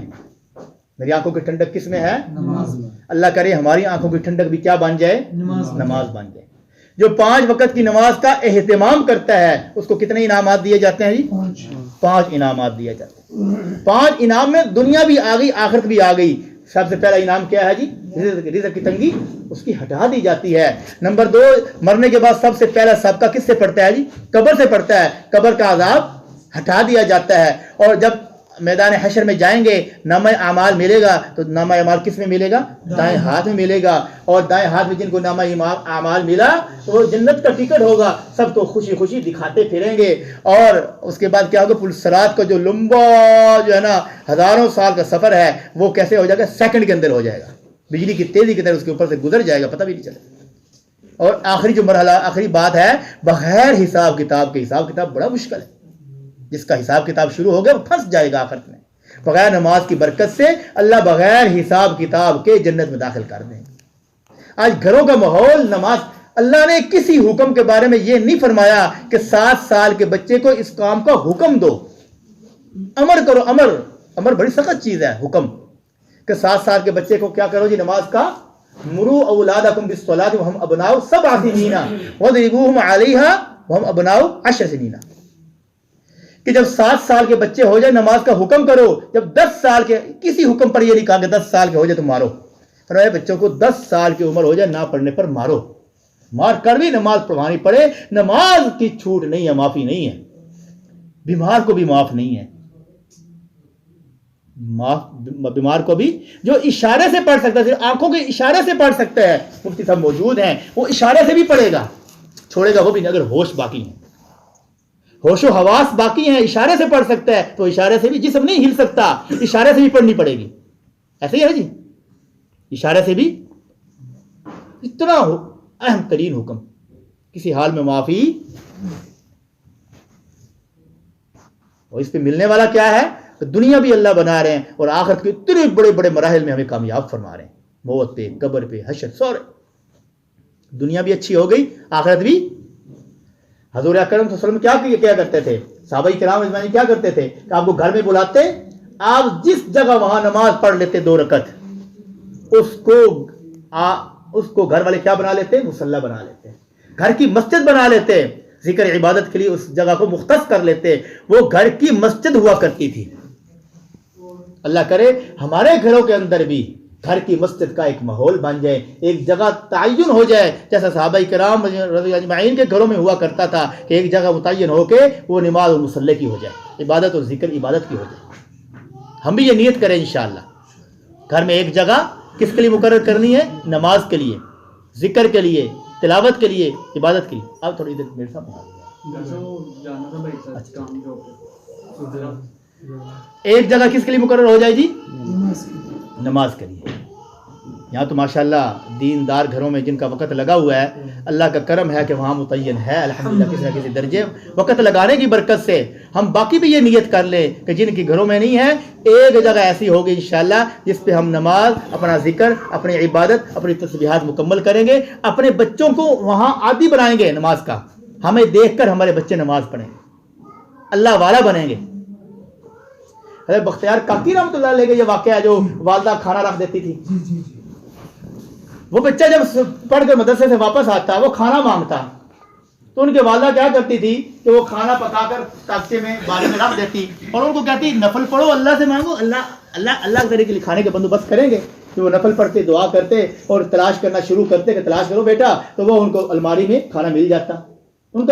میری آنکھوں کی ٹھنڈک کس میں ہے؟ نماز میں. اللہ کرے ہماری آنکھوں کی ٹھنڈک بھی کیا بن جائے؟ نماز بن جائے. جو 5 وقت کی نماز کا اہتمام کرتا ہے اس کو کتنے انعامات دیے جاتے ہیں جی؟ 5 انعامات دیے جاتے ہیں. 5 انعام میں دنیا بھی آ گئی, آخرت بھی آ گئی. سب سے پہلا انعام کیا ہے جی؟ رزق کی تنگی اس کی ہٹا دی جاتی ہے. نمبر 2, مرنے کے بعد سب سے پہلا سابقہ کس سے پڑتا ہے جی؟ قبر سے پڑتا ہے. قبر کا عذاب ہٹا دیا جاتا ہے. اور جب میدان حشر میں جائیں گے نامہ اعمال ملے گا, تو نامہ اعمال کس میں ملے گا؟ دائیں ہاتھ میں ملے گا. اور دائیں ہاتھ میں جن کو نامہ اعمال ملا تو وہ جنت کا ٹکٹ ہوگا. سب کو خوشی خوشی دکھاتے پھریں گے. اور اس کے بعد کیا ہوگا؟ پل صراط کا جو لمبا جو ہے نا ہزاروں سال کا سفر ہے وہ کیسے ہو جائے گا؟ سیکنڈ کے اندر ہو جائے گا. بجلی کی تیزی کی طرح اس کے اوپر سے گزر جائے گا, پتہ بھی نہیں چلے. اور آخری جو مرحلہ, آخری بات ہے, بغیر حساب کتاب کے. حساب کتاب بڑا مشکل ہے. جس کا حساب کتاب شروع ہو گیا وہ پھنس جائے گا آخرت میں. بغیر نماز کی برکت سے اللہ بغیر حساب کتاب کے جنت میں داخل کر دیں. آج گھروں کا ماحول نماز, اللہ نے کسی حکم کے بارے میں یہ نہیں فرمایا کہ 7 سال کے بچے کو اس کام کا حکم دو, امر کرو. امر بڑی سخت چیز ہے. حکم کہ 7 سال کے بچے کو کیا کرو جی؟ نماز کا. مرو اولادکم بالصلاۃ وہم ابناء 7 سنین وضربوہم علیہا وہم ابناء 10 سنین. کہ جب 7 سال کے بچے ہو جائے نماز کا حکم کرو. جب 10 سال کے, کسی حکم پر یہ نہیں کہا کہ 10 سال کے ہو جائے تو مارو. فرمایا بچوں کو 10 سال کی عمر ہو جائے نہ پڑھنے پر مارو. مار کر بھی نماز پڑھانی پڑے. نماز کی چھوٹ نہیں ہے, معافی نہیں ہے. بیمار کو بھی معاف نہیں ہے. بیمار کو بھی جو اشارے سے پڑھ سکتا ہے, صرف آنکھوں کے اشارے سے پڑھ سکتا ہے. مفتی صاحب موجود ہیں, وہ اشارے سے بھی پڑھے گا, چھوڑے گا وہ بھی نہیں اگر ہوش باقی ہیں. ہوش و حواس باقی ہیں, اشارے سے پڑھ سکتا ہے تو اشارے سے بھی. جسم نہیں ہل سکتا, اشارے سے بھی پڑھنی پڑے گی. ایسے ہی ہے جی, اشارے سے بھی. اتنا اہم ترین حکم, کسی حال میں معافی. اور اس پہ ملنے والا کیا ہے کہ دنیا بھی اللہ بنا رہے ہیں اور آخرت کے اتنے بڑے بڑے مراحل میں ہمیں کامیاب فرما رہے ہیں. موت پہ, قبر پہ, حشر, سورے. دنیا بھی اچھی ہو گئی, آخرت بھی. حضور اکرم صلی اللہ علیہ وسلم کیا کرتے تھے؟ صحابہ کرام اجمعین کیا کرتے تھے کہ آپ کو گھر میں بلاتے, آپ جس جگہ وہاں نماز پڑھ لیتے 2 رکعت, اس کو گھر والے کیا بنا لیتے؟ مصلی بنا لیتے, گھر کی مسجد بنا لیتے. ذکر عبادت کے لیے اس جگہ کو مختص کر لیتے. وہ گھر کی مسجد ہوا کرتی تھی. اللہ کرے ہمارے گھروں کے اندر بھی گھر کی مسجد کا ایک ماحول بن جائے, ایک جگہ تعین ہو جائے, جیسا صحابہ کرام رضی اللہ اجمعین کے گھروں میں ہوا کرتا تھا کہ ایک جگہ متعین ہو کے وہ نماز اور مصلی کی ہو جائے, عبادت اور ذکر عبادت کی ہو جائے. ہم بھی یہ نیت کریں انشاءاللہ. گھر میں ایک جگہ کس کے لیے مقرر کرنی ہے؟ نماز کے لیے. ذکر کے لیے، تلاوت کے لیے، عبادت کے لیے. اب تھوڑی دیر میرے ساتھ ایک جگہ کس کے لیے مقرر ہو جائے جی؟ نماز کے لیے. یہاں تو ماشاءاللہ دیندار گھروں میں جن کا وقت لگا ہوا ہے، اللہ کا کرم ہے کہ وہاں متعین ہے الحمدللہ کسی نہ کسی درجے. وقت لگانے کی برکت سے ہم باقی بھی یہ نیت کر لیں کہ جن کی گھروں میں نہیں ہے، ایک جگہ ایسی ہوگی انشاءاللہ جس پہ ہم نماز، اپنا ذکر، اپنی عبادت، اپنی تسبیحات مکمل کریں گے. اپنے بچوں کو وہاں عادی بنائیں گے نماز کا. ہمیں دیکھ کر ہمارے بچے نماز پڑھیں، اللہ والا بنیں گے. حضرت بختیار کاکی رحمۃ اللہ علیہ کا یہ واقعہ ہے جو والدہ کھانا رکھ دیتی تھی. وہ بچہ جب پڑھ کر مدرسے سے واپس آتا وہ کھانا مانگتا تو ان کے والدہ کیا کرتی تھی کہ وہ کھانا پکا کر تاکچے میں باری میں رکھ دیتی اور ان کو کہتی نفل پڑھو، اللہ سے مانگو، اللہ کے لیے کھانے کے بندوبست کریں گے. کہ وہ نفل پڑھتے، دعا کرتے اور تلاش کرنا شروع کرتے کہ تلاش کرو بیٹا، تو وہ ان کو الماری میں کھانا مل جاتا. ان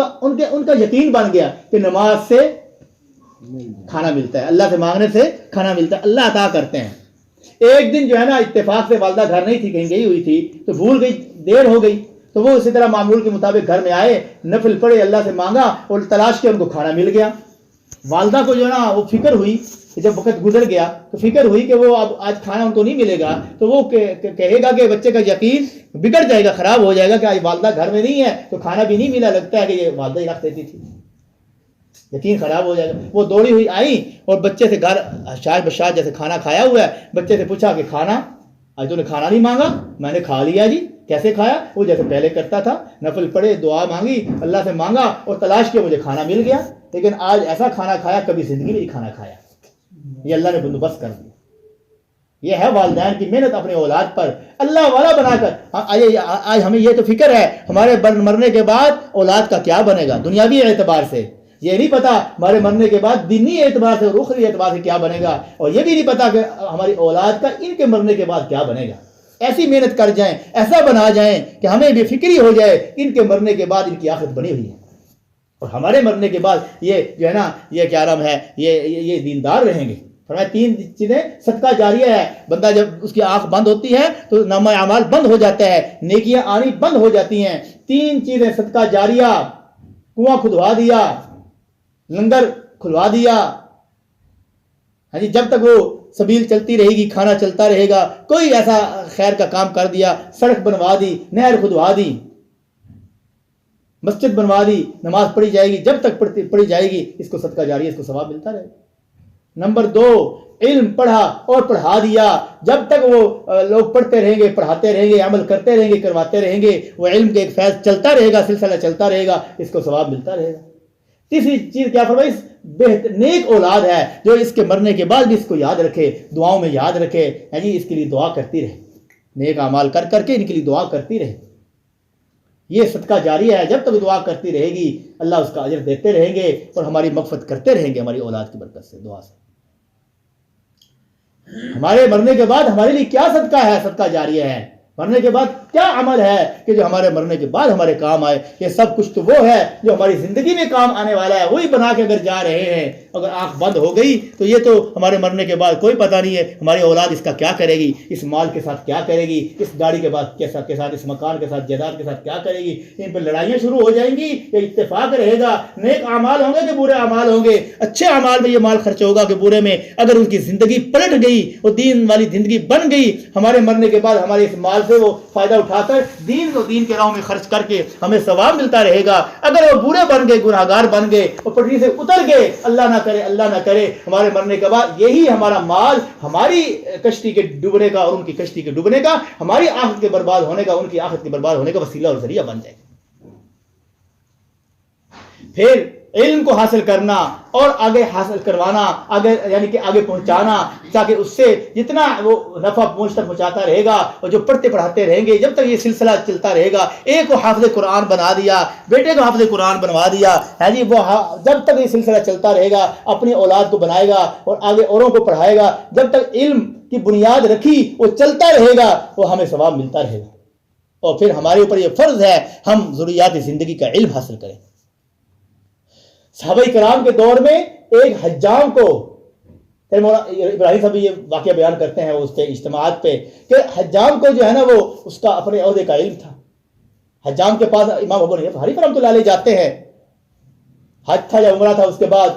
کا یقین بن گیا کہ نماز سے کھانا ملتا ہے، اللہ سے مانگنے سے کھانا ملتا ہے، اللہ عطا کرتے ہیں. ایک دن جو ہے نا اتفاق سے والدہ گھر نہیں تھی، کہیں گئی ہوئی تھی تو بھول گئی، دیر ہو گئی. تو وہ اسی طرح معمول کے مطابق گھر میں آئے، نفل پڑھے، اللہ سے مانگا اور تلاش کیا، ان کو کھانا مل گیا. والدہ کو جو ہے نا وہ فکر ہوئی، جب وقت گزر گیا تو فکر ہوئی کہ وہ اب آج کھانا ان کو نہیں ملے گا تو وہ کہے گا کہ بچے کا یقین بگڑ جائے گا، خراب ہو جائے گا کہ آج والدہ گھر میں نہیں ہے تو کھانا بھی نہیں ملا، لگتا ہے کہ یہ والدہ ہی رکھ دیتی تھی، یقین خراب ہو جائے گا. وہ دوڑی ہوئی آئی اور بچے سے گھر شاید بشاید جیسے کھانا کھایا ہوا ہے، بچے سے پوچھا کہ کھانا آج تو نے کھانا نہیں مانگا؟ میں نے کھا لیا جی. کیسے کھایا؟ وہ جیسے پہلے کرتا تھا، نفل پڑھے، دعا مانگی، اللہ سے مانگا اور تلاش کیا، مجھے کھانا مل گیا. لیکن آج ایسا کھانا کھایا کبھی زندگی میں نہیں کھانا کھایا. یہ اللہ نے بندوبست کر دیا. یہ ہے والدین کی محنت اپنے اولاد پر اللہ والا بنا کر. آج ہمیں یہ تو فکر ہے ہمارے مرنے کے بعد اولاد کا کیا بنے گا. دنیاوی اعتبار سے یہ نہیں پتا ہمارے مرنے کے بعد دینی اعتبار سے اور اخروی اعتبار سے کیا بنے گا، اور یہ بھی نہیں پتا کہ ہماری اولاد کا ان کے مرنے کے بعد کیا بنے گا. ایسی محنت کر جائیں، ایسا بنا جائیں کہ ہمیں بے فکری ہو جائے ان کے مرنے کے بعد ان کی آخرت بنی ہوئی ہے، اور ہمارے مرنے کے بعد یہ جو ہے نا یہ کیا نام ہے یہ دیندار رہیں گے. فرمایا 3 چیزیں صدقہ جاریہ ہے. بندہ جب اس کی آنکھ بند ہوتی ہے تو نامہ اعمال بند ہو جاتا ہے، نیکیاں آنی بند ہو جاتی ہیں. 3 چیزیں صدقہ جاریہ، کنواں کھدوا دیا، لنگر کھلوا دیا. ہاں جی، جب تک وہ سبیل چلتی رہے گی، کھانا چلتا رہے گا. کوئی ایسا خیر کا کام کر دیا، سڑک بنوا دی، نہر کھدوا دی، مسجد بنوا دی، نماز پڑھی جائے گی، جب تک پڑھی جائے گی اس کو صدقہ جاریہ، اس کو ثواب ملتا رہے گا. نمبر 2، علم پڑھا اور پڑھا دیا. جب تک وہ لوگ پڑھتے رہیں گے، پڑھاتے رہیں گے، عمل کرتے رہیں گے، کرواتے رہیں گے، وہ علم کے ایک فیض چلتا رہے گا، سلسلہ چلتا رہے گا، اس کو ثواب ملتا رہے گا. تیسری چیز کیا فرمائی؟ نیک اولاد ہے جو اس کے مرنے کے بعد بھی اس کو یاد رکھے، دعاؤں میں یاد رکھے، یعنی اس کے لیے دعا کرتی رہے، نیک اعمال کر کر کے ان کے لیے دعا کرتی رہے. یہ صدقہ جاریہ ہے. جب تک دعا کرتی رہے گی اللہ اس کا اجر دیتے رہیں گے اور ہماری مغفرت کرتے رہیں گے ہماری اولاد کی برکت سے، دعا سے. ہمارے مرنے کے بعد ہمارے لیے کیا صدقہ ہے؟ صدقہ جاریہ ہے. مرنے کے بعد کیا عمل ہے کہ جو ہمارے مرنے کے بعد ہمارے کام آئے؟ یہ سب کچھ تو وہ ہے جو ہماری زندگی میں کام آنے والا ہے، وہی بنا کے اگر جا رہے ہیں. اگر آنکھ بند ہو گئی تو یہ تو ہمارے مرنے کے بعد کوئی پتہ نہیں ہے ہماری اولاد اس کا کیا کرے گی، اس مال کے ساتھ کیا کرے گی، اس گاڑی کے بعد کے ساتھ، اس مکان کے ساتھ، جائیداد کے ساتھ کیا کرے گی. ان پہ لڑائیاں شروع ہو جائیں گی یا اتفاق رہے گا؟ نیک اعمال ہوں گے کہ برے اعمال ہوں گے؟ اچھے اعمال میں یہ مال خرچ ہوگا کہ برے میں؟ اگر ان کی زندگی پلٹ گئی، وہ دین والی زندگی بن گئی، ہمارے مرنے کے بعد ہمارے اس مال سے وہ فائدہ اٹھا کر دین کے راہوں میں خرچ کر کے ہمیں ثواب ملتا رہے گا. اگر وہ برے بن گئے، گناہگار بن گئے، وہ پٹری سے اتر گئے، اللہ نہ کرے ہمارے مرنے کے بعد یہی ہمارا مال ہماری کشتی کے ڈوبنے کا اور ان کی کشتی کے ڈوبنے کا، ہماری آخرت کے برباد ہونے کا، ان کی آخرت کے برباد ہونے کا وسیلہ اور ذریعہ بن جائے. پھر علم کو حاصل کرنا اور آگے حاصل کروانا، آگے یعنی کہ آگے پہنچانا، تاکہ اس سے جتنا وہ نفع پہنچاتا رہے گا اور جو پڑھتے پڑھاتے رہیں گے، جب تک یہ سلسلہ چلتا رہے گا. ایک کو حافظ قرآن بنا دیا، بیٹے کو حافظ قرآن بنوا دیا ہے جی، وہ جب تک یہ سلسلہ چلتا رہے گا اپنی اولاد کو بنائے گا اور آگے اوروں کو پڑھائے گا. جب تک علم کی بنیاد رکھی وہ چلتا رہے گا، وہ ہمیں ثواب ملتا رہے گا. اور پھر ہمارے اوپر یہ فرض ہے ہم ضروریات زندگی کا علم حاصل کریں. صحابہ کرام کے دور میں ایک حجام کو، ابراہیم صاحب یہ واقعہ بیان کرتے ہیں اس کے اجتماعات پہ، کہ حجام کو جو ہے نا وہ اس کا اپنے عہدے کا علم تھا. حجام کے پاس امام ابو حنیفہ رحمۃ اللہ علیہ جاتے ہیں. حج تھا یا عمرہ تھا اس کے بعد,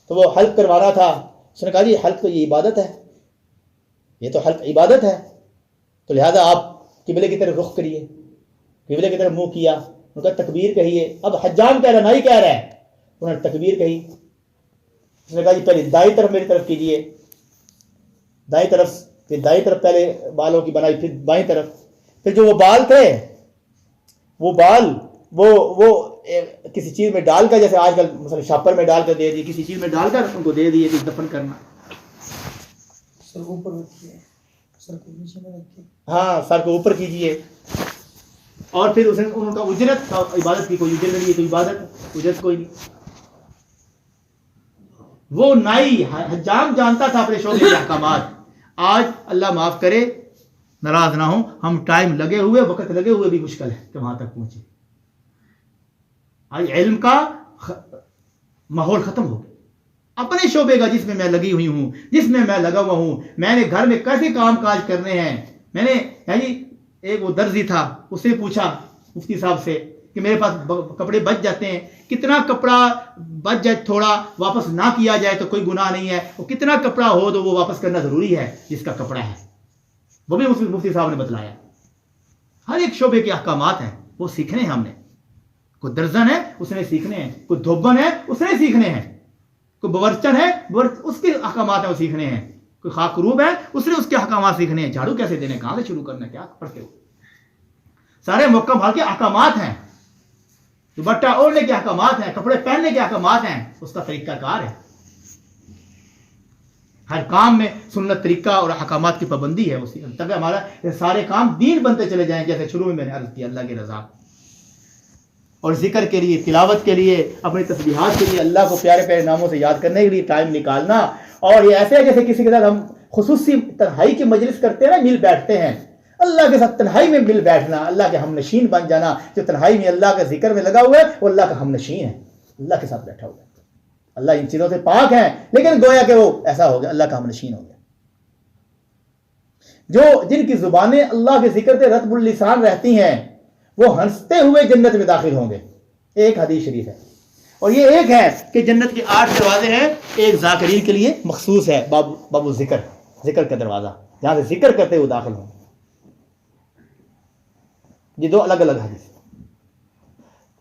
تو وہ حلق کروانا تھا. اس نے کہا جی حلق تو یہ عبادت ہے, یہ تو حلق عبادت ہے, تو لہذا آپ قبلے کی طرف رخ کریے. قبلے کی طرف منہ کیا, ان کا تکبیر کہیے. اب حجام کہہ رہا نہیں کہہ رہا ہے, انہوں نے تکبیر کہی. اس نے کہا جی پہلے دائیں طرف میری طرف کیجئے, دائیں طرف, پھر دائیں طرف پہلے بالوں کی بنائی, پھر بائیں طرف. پھر جو وہ بال تھے, وہ بال وہ کسی چیز میں ڈال کر, جیسے آج کل مثلا شاپر میں ڈال کر دے دیے, کسی چیز میں ڈال کر ان کو دے دیے کہ دفن کرنا. سر کو اوپر رکھیے, سر کو نیچے میں رکھیے. ہاں, سر کو اوپر کیجئے. اور پھر اس نے ان کا اجرت, عبادت کی کوئی اجرت نہیں ہے, تو عبادت اجرت کوئی نہیں. وہ نائی حجام جانتا تھا اپنے شعبے کے احکامات. آج اللہ معاف کرے, ناراض نہ ہوں, ہم ٹائم لگے ہوئے, وقت لگے ہوئے بھی مشکل ہے کہ وہاں تک پہنچے. آج علم کا ماحول ختم ہو گیا. اپنے شعبے کا جس میں میں لگی ہوئی ہوں, جس میں میں لگا ہوا ہوں, میں نے گھر میں کیسے کام کاج کرنے ہیں. میں نے ایک وہ درزی تھا, اس سے پوچھا مفتی صاحب سے کہ میرے پاس کپڑے بچ جاتے ہیں, کتنا کپڑا بچ جائے, تھوڑا واپس نہ کیا جائے تو کوئی گناہ نہیں ہے, وہ کتنا کپڑا ہو تو وہ واپس کرنا ضروری ہے جس کا کپڑا ہے. وہ بھی مفتی صاحب نے بتلایا. ہر ایک شعبے کے احکامات ہیں, وہ سیکھنے ہیں ہم نے. کوئی درزن ہے اس نے سیکھنے ہیں, کوئی دھوبن ہے اس نے سیکھنے ہیں, کوئی باورچن ہے اس کے احکامات ہیں وہ سیکھنے ہیں, کوئی خاکروب ہے اس نے اس کے احکامات سیکھنے ہیں. جھاڑو کیسے دینے, کہاں سے شروع کرنا, کیا پڑھتے ہو, سارے محکم حال کے احکامات ہیں. دوپٹہ اوڑھنے کے احکامات ہیں, کپڑے پہننے کے احکامات ہیں, اس کا طریقہ کار ہے. ہر کام میں سنت طریقہ اور احکامات کی پابندی ہے. اسی تک ہمارا سارے کام دین بنتے چلے جائیں. جیسے شروع میں نے عرض کیا, اللہ کی رضا اور ذکر کے لیے, تلاوت کے لیے, اپنی تسبیحات کے لیے, اللہ کو پیارے پیارے ناموں سے یاد کرنے کے لیے ٹائم نکالنا. اور یہ ایسے ہے جیسے کسی کے ساتھ ہم خصوصی تنہائی کی مجلس کرتے ہیں نا, مل بیٹھتے ہیں. اللہ کے ساتھ تنہائی میں مل بیٹھنا, اللہ کے ہم نشین بن جانا. جو تنہائی میں اللہ کے ذکر میں لگا ہوا ہے وہ اللہ کا ہم نشین ہے, اللہ کے ساتھ بیٹھا ہوا ہے. اللہ ان چیزوں سے پاک ہے, لیکن گویا کہ وہ ایسا ہو گیا, اللہ کا ہم نشین ہو گیا. جن کی زبانیں اللہ کے ذکر سے رطب اللسان رہتی ہیں, وہ ہنستے ہوئے جنت میں داخل ہوں گے. ایک حدیث شریف ہے, اور یہ ایک ہے کہ جنت کے 8 دروازے ہیں. ایک ذاکرین کے لیے مخصوص ہے, باب ذکر, ذکر کا دروازہ, جہاں سے ذکر کرتے ہوئے داخل ہوں. یہ 2 الگ الگ حدیث.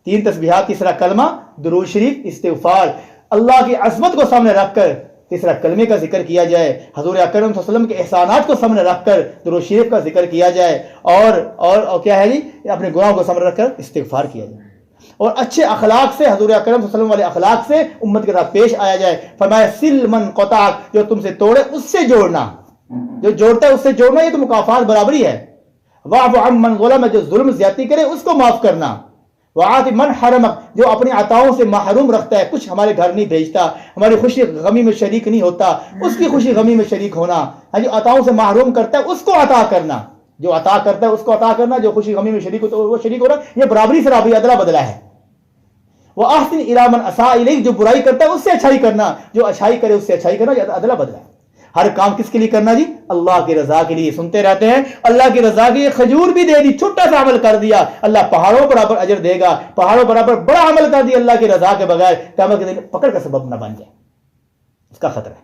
3 تسبیحات, تیسرا کلمہ, درود شریف, استغفار. اللہ کی عظمت کو سامنے رکھ کر تیسرا کلمے کا ذکر کیا جائے, حضور اکرم صلی اللہ علیہ وسلم کے احسانات کو سامنے رکھ کر درود شریف کا ذکر کیا جائے, اور کیا ہے جی, اپنے گناہوں کو سامنے رکھ کر استغفار کیا جائے, اور اچھے اخلاق سے, حضور اکرم صلی اللہ علیہ وسلم والے اخلاق سے امت کے ساتھ پیش آیا جائے. فرمایا سل من قطعک, جو تم سے توڑے اس سے جوڑنا, جو جوڑتا ہے اس سے جوڑنا, یہ تو مکافات برابری ہے. واعف عن من ظلم, جو ظلم زیادتی کرے اس کو معاف کرنا. وعاط من حرمک, جو اپنی عطاؤں سے محروم رکھتا ہے, کچھ ہمارے گھر نہیں بھیجتا, ہماری خوشی غمی میں شریک نہیں ہوتا, اس کی خوشی غمی میں شریک ہونا. جو عطاؤں سے محروم کرتا ہے اس کو عطا کرنا, جو عطا کرتا ہے اس کو عطا کرنا, جو خوشی غمی میں شریک ہوتا ہے وہ شریک ہونا. یہ برابری سے برابری, ادلا بدلا ہے. وَأَحْسِنْ إِلَىٰ مَنْ أَسَاءَ إِلَيْكَ, جو برائی کرتا ہے اس سے اچھائی کرنا, جو اچھائی کرے اس سے اچھائی کرنا. یہ ادلا بدلا ہے. ہر کام کس کے لیے کرنا جی, اللہ کی رضا کے لیے. سنتے رہتے ہیں, اللہ کی رضا کے لیے کھجور بھی دے دی, چھوٹا سا عمل کر دیا, اللہ پہاڑوں برابر اجر دے گا. پہاڑوں برابر بڑا عمل کر دیا اللہ کی رضا کے بغیر, قیامت کے دن پکڑ کا سبب نہ بن جائے, اس کا خطرہ ہے.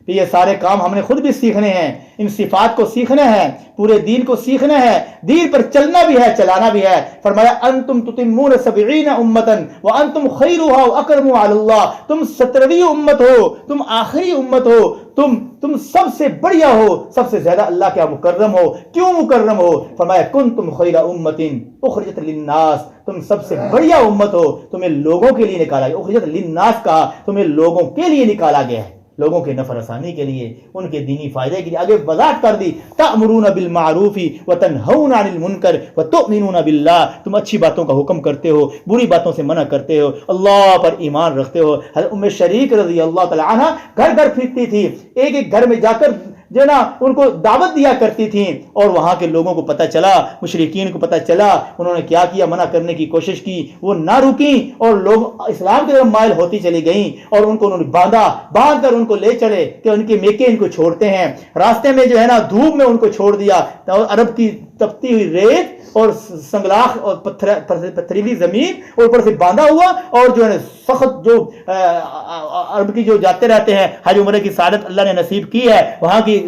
پھر یہ سارے کام ہم نے خود بھی سیکھنے ہیں, ان صفات کو سیکھنا ہے, پورے دین کو سیکھنا ہے, دین پر چلنا بھی ہے, چلانا بھی ہے. فرمایا انتم تتمون 70 امتا وانتم خیرها واکرم علی اللہ, تم 70ویں امت ہو, تم آخری امت ہو, تم سب سے بڑھیا ہو, سب سے زیادہ اللہ کا مکرم ہو. کیوں مکرم ہو؟ فرمایا کنتم خیر امت اخرجت للناس, تم سب سے بڑھیا امت ہو, تمہیں لوگوں کے لیے نکالا گیا. اخرجت للناس کہا, تمہیں لوگوں کے لیے نکالا گیا ہے, لوگوں کے نفع رسانی کے لیے, ان کے دینی فائدے کے لیے. آگے وضاحت کر دی, تأمرون بالمعروف وتنہون عن المنکر وتؤمنون باللہ, تم اچھی باتوں کا حکم کرتے ہو, بری باتوں سے منع کرتے ہو, اللہ پر ایمان رکھتے ہو. حضرت ام شریک رضی اللہ تعالی عنہ گھر گھر پھرتی تھی, ایک ایک گھر میں جا کر جو نا ان کو دعوت دیا کرتی تھیں, اور وہاں کے لوگوں کو پتہ چلا, مشرکین کو پتہ چلا, انہوں نے کیا کیا, منع کرنے کی کوشش کی, وہ نہ رکیں, اور لوگ اسلام کی طرف مائل ہوتی چلی گئیں, اور ان کو انہوں نے باندھ کر ان کو لے چلے کہ ان کے میکے ان کو چھوڑتے ہیں. راستے میں جو ہے نا دھوپ میں ان کو چھوڑ دیا, عرب کی تپتی ہوئی ریت اور سنگلاخ اور پتھریلی زمین اور اوپر سے باندھا ہوا اور جو ہے سخت جو عرب کی جو جاتے رہتے ہیں حج عمرے کی سعادت اللہ نے نصیب کی ہے, وہاں کی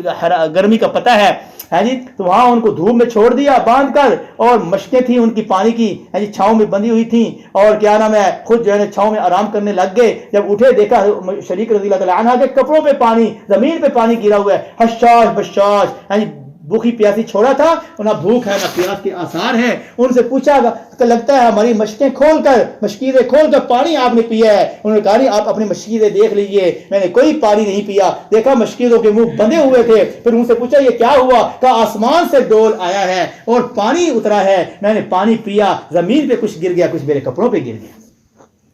گرمی کا پتہ ہے جی, تو وہاں ان کو دھوپ میں چھوڑ دیا باندھ کر, اور مشقیں تھیں ان کی پانی کی جی چھاؤں میں بندھی ہوئی تھیں, اور کیا نام ہے خود جو ہے چھاؤں میں آرام کرنے لگ گئے. جب اٹھے دیکھا شریک رضی اللہ تعالیٰ عنہ کے کپڑوں پہ پانی, زمین پہ پانی گرا ہوا ہے, حشاش بشاش بھوکی پیاسی چھوڑا تھا, نہ بھوک ہے نہ پیاس کے آثار ہیں. ان سے پوچھا کہ لگتا ہے ہماری مشقیں کھول کر مشکیزیں کھول کر پانی آپ نے پیا ہے. انہوں نے کہا نہیں, آپ اپنی مشکیزیں دیکھ لیجئے, میں نے کوئی پانی نہیں پیا. دیکھا مشکیزوں کے منہ بندھے ہوئے تھے. پھر ان سے پوچھا یہ کیا ہوا؟ کہا آسمان سے ڈول آیا ہے اور پانی اترا ہے, میں نے پانی پیا, زمین پہ کچھ گر گیا, کچھ میرے کپڑوں پہ گر گیا.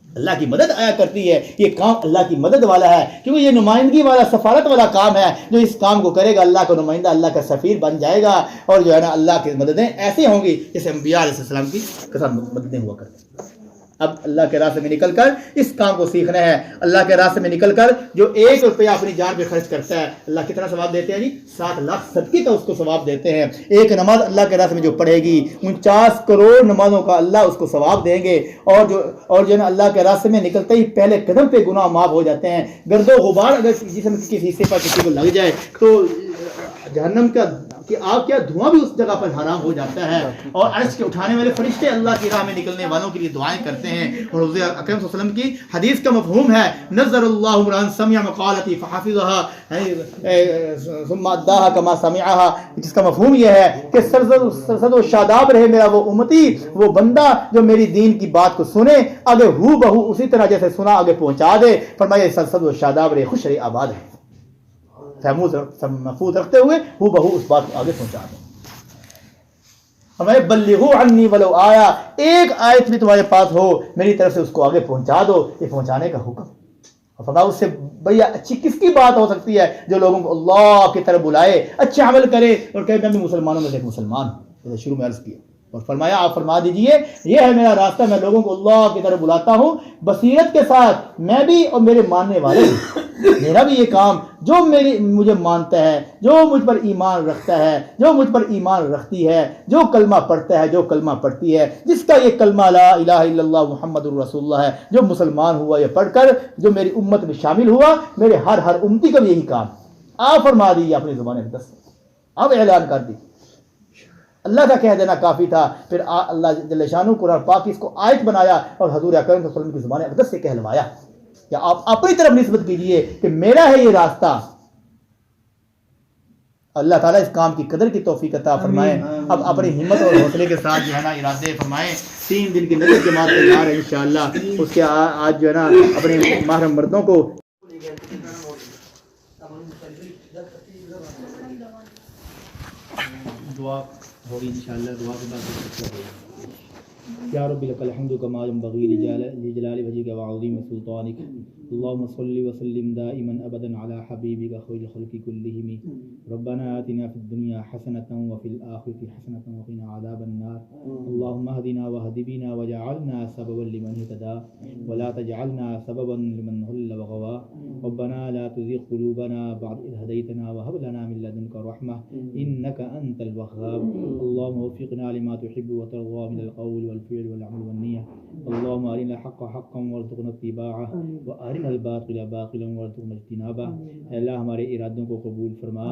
اللہ کی مدد آیا کرتی ہے, یہ کام اللہ کی مدد والا ہے, کیونکہ یہ نمائندگی والا سفارت والا کام ہے. جو اس کام کو کرے گا اللہ کا نمائندہ, اللہ کا سفیر بن جائے گا, اور جو ہے نا اللہ کی مددیں ایسی ہوں گی جیسے انبیاء علیہ السلام کی مددیں ہوا کرتی. اب اللہ کے راستے میں نکل کر اس کام کو سیکھنا ہے. اللہ کے راستے میں نکل کر جو 1 روپیہ اپنی جان پہ خرچ کرتا ہے, اللہ کتنا ثواب دیتے ہیں جی؟ 7 لاکھ صدقے کا اس کو ثواب دیتے ہیں. ایک نماز اللہ کے راستے میں جو پڑھے گی 49 کروڑ نمازوں کا اللہ اس کو ثواب دیں گے. اور جو ہے نا اللہ کے راستے میں نکلتے ہی پہلے قدم پہ گناہ معاف ہو جاتے ہیں. گرد و غبار اگر جسم کے کسی حصے پر کسی کو لگ جائے تو جہنم کا کہ آگ کیا دھواں بھی اس جگہ پر حرام ہو جاتا ہے. اور عرش کے اٹھانے والے فرشتے اللہ کی راہ میں نکلنے والوں کے لیے دعائیں کرتے ہیں. اور حضور اکرم صلی اللہ علیہ وسلم کی حدیث کا مفہوم ہے نظر اللہ امرأ سمع مقالتی فحفظها ثم اداها كما سمعها, جس کا مفہوم یہ ہے کہ سرسد و شاداب رہے میرا وہ امتی, وہ بندہ جو میری دین کی بات کو سنے آگے ہو بہو اسی طرح جیسے سنا آگے پہنچا دے. فرمایا سرسد و شاداب رہے, خوش رہے, آباد ہے, محفوظ رکھتے ہوئے ہو بہو اس بات کو آگے پہنچا دیں. ہمیں بلغوا عنی ولو آیا, ایک آیت بھی تمہارے پاس ہو میری طرف سے اس کو آگے پہنچا دو. یہ پہنچانے کا حکم. اور فرمایا اس سے بھیا اچھی کس کی بات ہو سکتی ہے جو لوگوں کو اللہ کی طرف بلائے, اچھا عمل کرے اور کہے میں بھی مسلمانوں میں سے ایک مسلمان ہوں. شروع میں عرض کیا اور فرمایا آپ فرما دیجئے یہ ہے میرا راستہ, میں لوگوں کو اللہ کی طرف بلاتا ہوں بصیرت کے ساتھ, میں بھی اور میرے ماننے والے بھی. میرا بھی یہ کام, جو مجھے مانتا ہے, جو مجھ پر ایمان رکھتا ہے, جو مجھ پر ایمان رکھتی ہے, جو کلمہ پڑھتا ہے, جو کلمہ پڑھتی ہے, جس کا یہ کلمہ لا الہ الا اللہ محمد الرسول اللہ ہے, جو مسلمان ہوا یہ پڑھ کر, جو میری امت میں شامل ہوا, میرے ہر امتی کا بھی یہی کام. آپ فرما دیجیے اپنی زبان اقدس, اب اعلان کر دی. اللہ کا کہہ دینا کافی تھا. پھر اللہ جل شانہ قرآن پاک اس کو آیت بنایا اور حضور اکرم صلی اللہ علیہ وسلم کی زبان اقدس سے کہلوایا. یا آپ اپنی طرف نسبت کیجئے کہ میرا ہے یہ راستہ. اللہ تعالیٰ اس کام کی قدر کی توفیق عطا فرمائے. اب اپنی ہمت اور حوصلے کے ساتھ جو ہے نا ارادے فرمائیں. 3 دن کی نظر جماعت پہ جا رہے ہیں انشاءاللہ. اس کے آج جو ہے نا اپنے محرم مردوں کو دعا ہوگی انشاءاللہ. دعا کے بعد یا رب لک الحمد کما ينبغي لجلال وجهك وعظیم سلطانك. اللهم صل وسلم دائما ابدا على حبيبك خير الخلق كلهم. ربنا آتنا في الدنيا حسنة وفي الآخرة حسنة وقنا عذاب النار. اللهم اهدنا واهد بنا وجعلنا سببا لمن اهتدى ولا تجعلنا سببا لمن ضل وغوى. ربنا لا تزغ قلوبنا بعد إذ هديتنا وهب لنا من لدنك رحمة إنك أنت الوهاب. اللهم وفقنا لما تحب وترضى من القول والفعل والعمل والنية. اللهم أرنا الحق حقا وارزقنا اتباعه وأرنا الباطل باطلا وارزقنا اجتنابه. اے اللہ ہمارے ارادوں کو قبول فرما,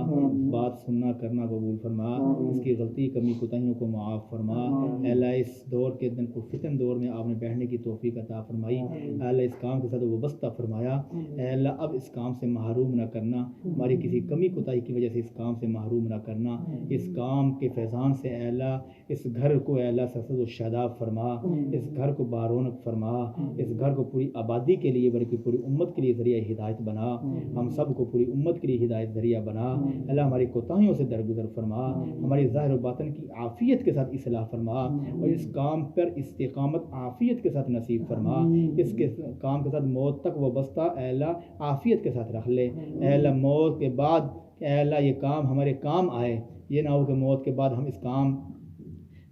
بات سننا کرنا قبول فرما, اس کی غلطی کمی کوتاہیوں کو معاف فرما. اے اللہ اس دور کے دن کو فتن دور میں آپ نے بیٹھنے کی توفیق عطا فرمائی. اے اللہ اس کام کے ساتھ وابستہ فرمایا. اے اللہ اب اس کام سے محروم نہ کرنا, ہماری کسی کمی کوتاہی کی وجہ سے اس کام سے محروم نہ کرنا. اس کام کے فیضان سے اے اللہ اس گھر کو اے اللہ سرسد و شاداب فرما, اس گھر کو بارونق فرما, اس گھر کو پوری آبادی کے لیے بلکہ پوری امت کے لیے ذریعہ ہدایت بنا. ہم سب کو پوری امت کے لیے ہدایت ذریعہ بنا. اللہ ہماری کوتاہیوں سے درگزر فرما, ہماری ظاہر و باطن کی عافیت کے ساتھ اصلاح فرما, اور اس کام پر استقامت عافیت کے ساتھ نصیب فرما. اس کے کام کے ساتھ موت تک وابستہ اے اللہ عافیت کے ساتھ رکھ لے. اے اللہ موت کے بعد اے اللہ یہ کام ہمارے کام آئے, یہ نہ ہو کہ موت کے بعد ہم اس کام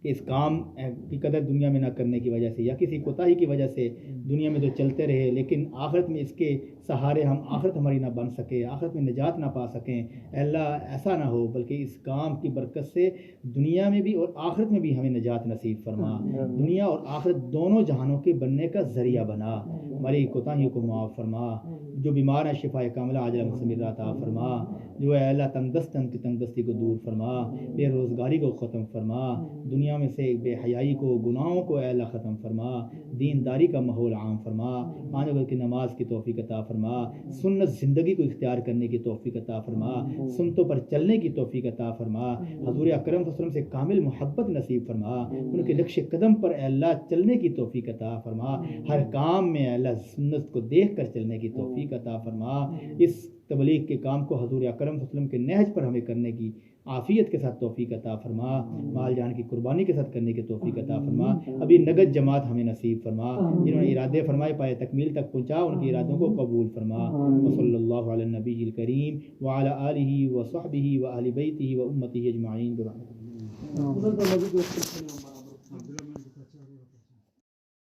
کہ اس کام کی قدر دنیا میں نہ کرنے کی وجہ سے یا کسی کوتاہی کی وجہ سے دنیا میں تو چلتے رہے، لیکن آخرت میں اس کے سہارے ہم آخرت ہماری نہ بن سکے، آخرت میں نجات نہ پا سکیں۔ اے اللہ ایسا نہ ہو، بلکہ اس کام کی برکت سے دنیا میں بھی اور آخرت میں بھی ہمیں نجات نصیب فرما، دنیا اور آخرت دونوں جہانوں کے بننے کا ذریعہ بنا، ہماری کوتاہیوں کو معاف فرما، جو بیمار ہیں شفا کاملہ عاجلہ مستمرہ عطا فرما، جو اے اللہ تنگ دستی کو دور فرما، بے روزگاری کو ختم فرما، دنیا میں سے بے حیائی کو، گناہوں کو اے اللہ ختم فرما، دینداری کا ماحول عام فرما، پانچ وقت کی نماز کی توفیق عطا فرما، سنت زندگی کو اختیار کرنے کی توفیق عطا فرما، سنتوں پر چلنے کی توفیق عطا فرما، حضور اکرم صلی اللہ علیہ وسلم سے کامل محبت نصیب فرما، ان کے نقش قدم پر اے اللہ چلنے کی توفیق عطا فرما، ہر کام میں اے اللہ سنت کو دیکھ کر چلنے کی توفیق عطا فرما، اس تبلیغ کے کام کو حضور اکرم صلی اللہ علیہ وسلم کے نہج پر ہمیں کرنے کی عافیت کے ساتھ توفیق عطا فرما، مال جان کی قربانی کے ساتھ کرنے کی توفیق عطا فرما، ابھی نگد جماعت ہمیں نصیب فرما، جنہوں نے ارادے فرمائے پائے تکمیل تک پہنچا، ان کے ارادوں کو قبول فرما، وصلی اللہ علی النبی الکریم وعلی آلہ وصحبہ وآل بیتہ وامتہ اجمعین برحمتہ۔